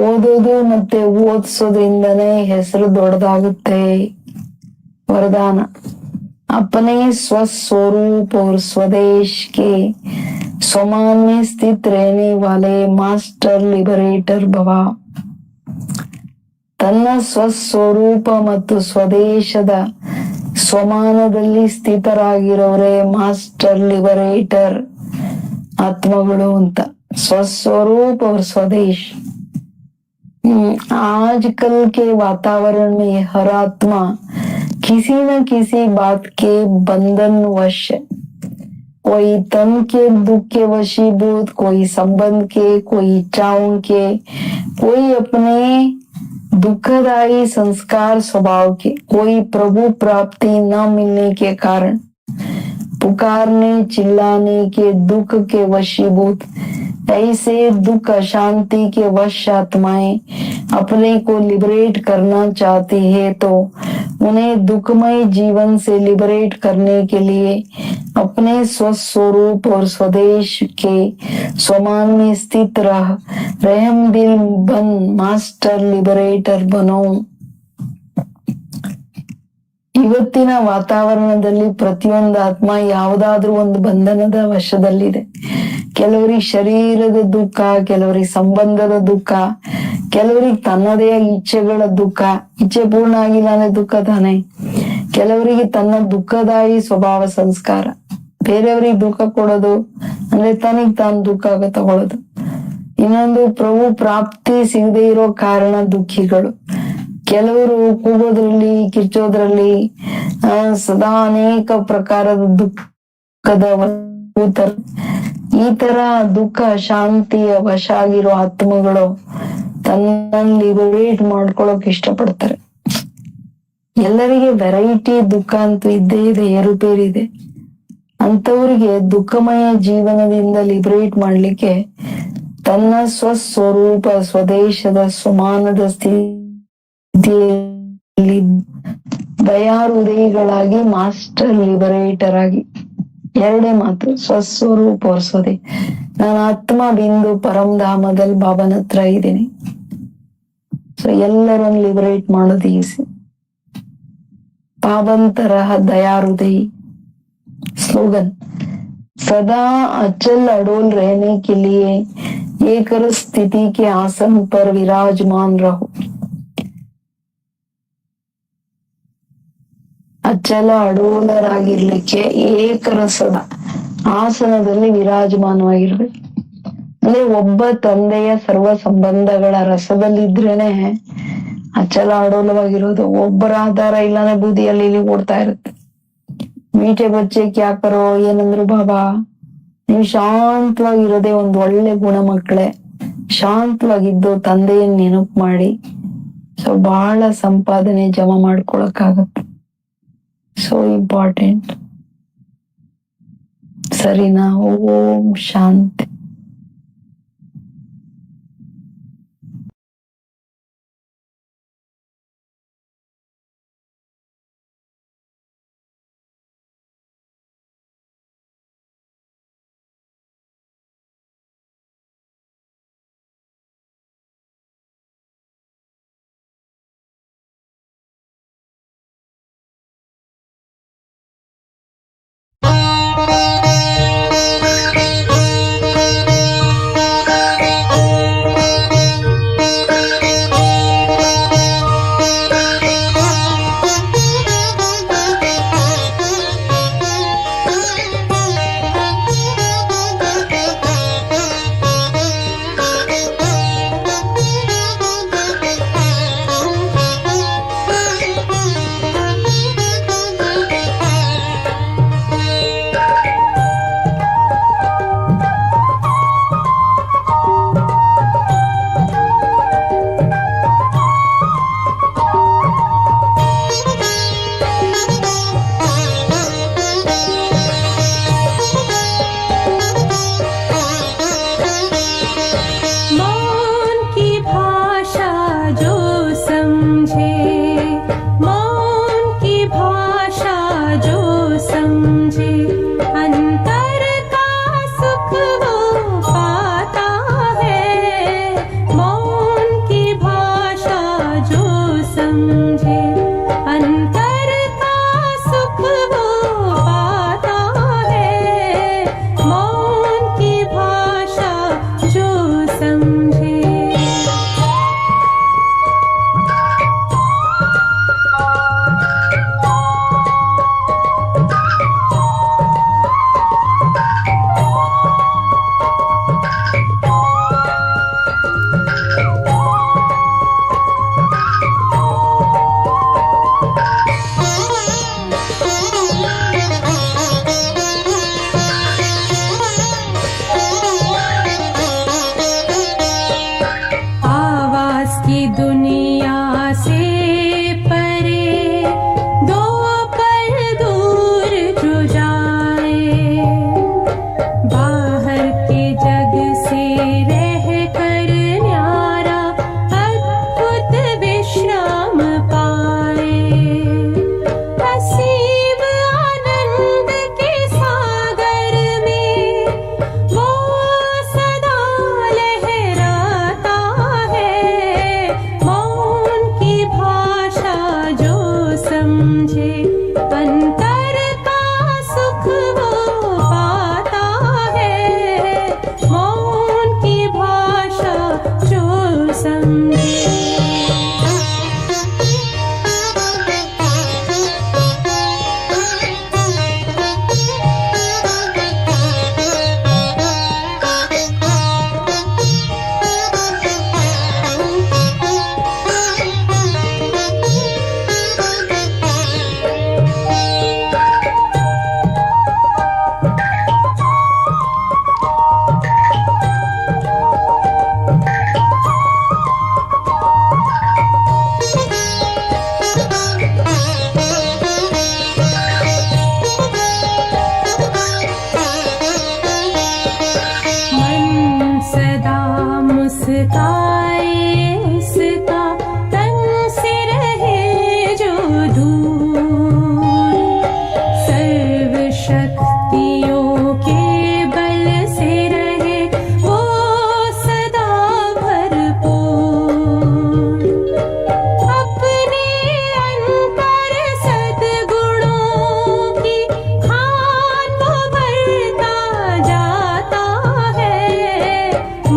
ಓದೋದು ಮತ್ತೆ ಓದಿಸೋದ್ರಿಂದನೇ ಹೆಸರು ದೊಡ್ಡದಾಗುತ್ತೆ. वरदान. अपने स्वस्वरूप और स्वदेश के स्वमान में स्थित रहने वाले मास्टर लिबरेटर भव. ತನ್ನ ಸ್ವಸ್ವರೂಪ ಮತ್ತು ಸ್ವದೇಶದ ಸ್ವಮಾನದಲ್ಲಿ ಸ್ಥಿತರಾಗಿರೋರೇ ಮಾಸ್ಟರ್ ಲಿಬರೇಟರ್ ಆತ್ಮಗಳು ಅಂತ. स्वस्वरूप और स्वदेश. आजकल के वातावरण में हर आत्मा किसी न किसी बात के बंधन वश है. कोई तन के दुख के वशीभूत, कोई संबंध के, कोई इच्छाओं के, कोई अपने दुखदायी संस्कार स्वभाव के, कोई प्रभु प्राप्ति न मिलने के कारण पुकारने चिल्लाने के दुख के वशीभूत. ऐसे दुख अशांति के वश आत्माएं अपने को लिबरेट करना चाहती है तो उन्हें दुखमय जीवन से लिबरेट करने के लिए अपने स्वस्वरूप और स्वदेश के स्वमान में स्थित रहम दिल बन मास्टर लिबरेटर बनो. ಇವತ್ತಿನ ವಾತಾವರಣದಲ್ಲಿ ಪ್ರತಿಯೊಂದು ಆತ್ಮ ಯಾವುದಾದ್ರೂ ಒಂದು ಬಂಧನದ ವಶದಲ್ಲಿದೆ. ಕೆಲವರಿಗೆ ಶರೀರದ ದುಃಖ, ಕೆಲವರಿಗೆ ಸಂಬಂಧದ ದುಃಖ, ಕೆಲವರಿಗೆ ತನ್ನದೇ ಇಚ್ಛೆಗಳ ದುಃಖ. ಇಚ್ಛೆ ಪೂರ್ಣ ಆಗಿಲ್ಲ ಅಂದ್ರೆ ದುಃಖ ತಾನೆ. ಕೆಲವರಿಗೆ ತನ್ನ ದುಃಖದಾಯಿ ಸ್ವಭಾವ ಸಂಸ್ಕಾರ. ಬೇರೆಯವ್ರಿಗೆ ದುಃಖ ಕೊಡೋದು ಅಂದ್ರೆ ತನಗ್ ತಾನು ದುಃಖ ತಗೊಳ್ಳೋದು. ಇನ್ನೊಂದು ಪ್ರಭು ಪ್ರಾಪ್ತಿ ಸಿಗದೆ ಇರೋ ಕಾರಣ ದುಃಖಿಗಳು. ಕೆಲವರು ಕೂಗೋದ್ರಲ್ಲಿ ಕಿರ್ಚೋದ್ರಲ್ಲಿ ಸದಾ ಅನೇಕ ಪ್ರಕಾರದ ದುಃಖದ ಈ ತರ ದುಃಖ ಶಾಂತಿಯ ವಶ ಆಗಿರೋ ಆತ್ಮಗಳು ತನ್ನನ್ನು ಲಿಬರೇಟ್ ಮಾಡ್ಕೊಳಕ್ ಇಷ್ಟಪಡ್ತಾರೆ. ಎಲ್ಲರಿಗೆ ವೆರೈಟಿ ದುಃಖ ಅಂತೂ ಇದ್ದೇ ಇದೆ, ಏರುಪೇರಿದೆ. ಅಂತವರಿಗೆ ದುಃಖಮಯ ಜೀವನದಿಂದ ಲಿಬರೇಟ್ ಮಾಡ್ಲಿಕ್ಕೆ ತನ್ನ ಸ್ವಸ್ವರೂಪ ಸ್ವದೇಶದ ಸ್ವಮಾನದ ಸ್ಥಿತಿಯಲ್ಲಿ ದಯಾಹೃದಯಿಗಳಾಗಿ ಮಾಸ್ಟರ್ ಲಿಬರೇಟರ್ ಆಗಿ. ಎರಡೇ ಮಾತು, ಸ್ವಸ್ವರೂಪ ಹೊರ್ಸೋದೆ. ನಾನು ಆತ್ಮ ಬಿಂದು ಪರಂಧಾಮದಲ್ಲಿ ಬಾಬನ ಹತ್ರ ಇದ್ದೀನಿ. ಸೊ ಎಲ್ಲರನ್ನು ಲಿಬರೇಟ್ ಮಾಡೋದು ಈಸಿ. ಪಾವಂತರ दयाहृदयी. स्लोगन. सदा अचल अडोल रहने के लिए एक स्थिति के आसन पर विराजमान रहो। ಅಚಲ ಅಡೋಲರಾಗಿರ್ಲಿಕ್ಕೆ ಏಕರಸದ ಆಸನದಲ್ಲಿ ವಿರಾಜಮಾನವಾಗಿರ್ಬೇಕು. ಅಂದ್ರೆ ಒಬ್ಬ ತಂದೆಯ ಸರ್ವ ಸಂಬಂಧಗಳ ರಸದಲ್ಲಿದ್ರೇನೆ ಅಚಲ ಅಡೋಲವಾಗಿರೋದು. ಒಬ್ಬರ ಆಧಾರ ಇಲ್ಲಾಂದ್ರೆ ಬೂದಿಯಲ್ಲಿ ಇಲ್ಲಿ ಓಡ್ತಾ ಇರುತ್ತೆ. ಮೀಠೆ ಬಚ್ಚೆ ಕ್ಯಾ ಕರೋ ಏನಂದ್ರು ಬಾಬಾ, ನೀವು ಶಾಂತವಾಗಿರೋದೇ ಒಂದು ಒಳ್ಳೆ ಗುಣ ಮಕ್ಕಳೇ. ಶಾಂತವಾಗಿದ್ದು ತಂದೆಯನ್ನ ನೆನಪು ಮಾಡಿ ಸೊ ಬಹಳ ಸಂಪಾದನೆ ಜಮಾ ಮಾಡ್ಕೊಳಕ್ಕಾಗತ್ತೆ. So important. ಸರಿನಾ? ಓಂ ಶಾಂತಿ.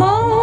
मौन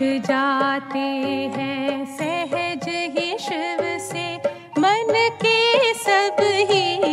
मिट जाते हैं सहज ही शिव से मन के सब ही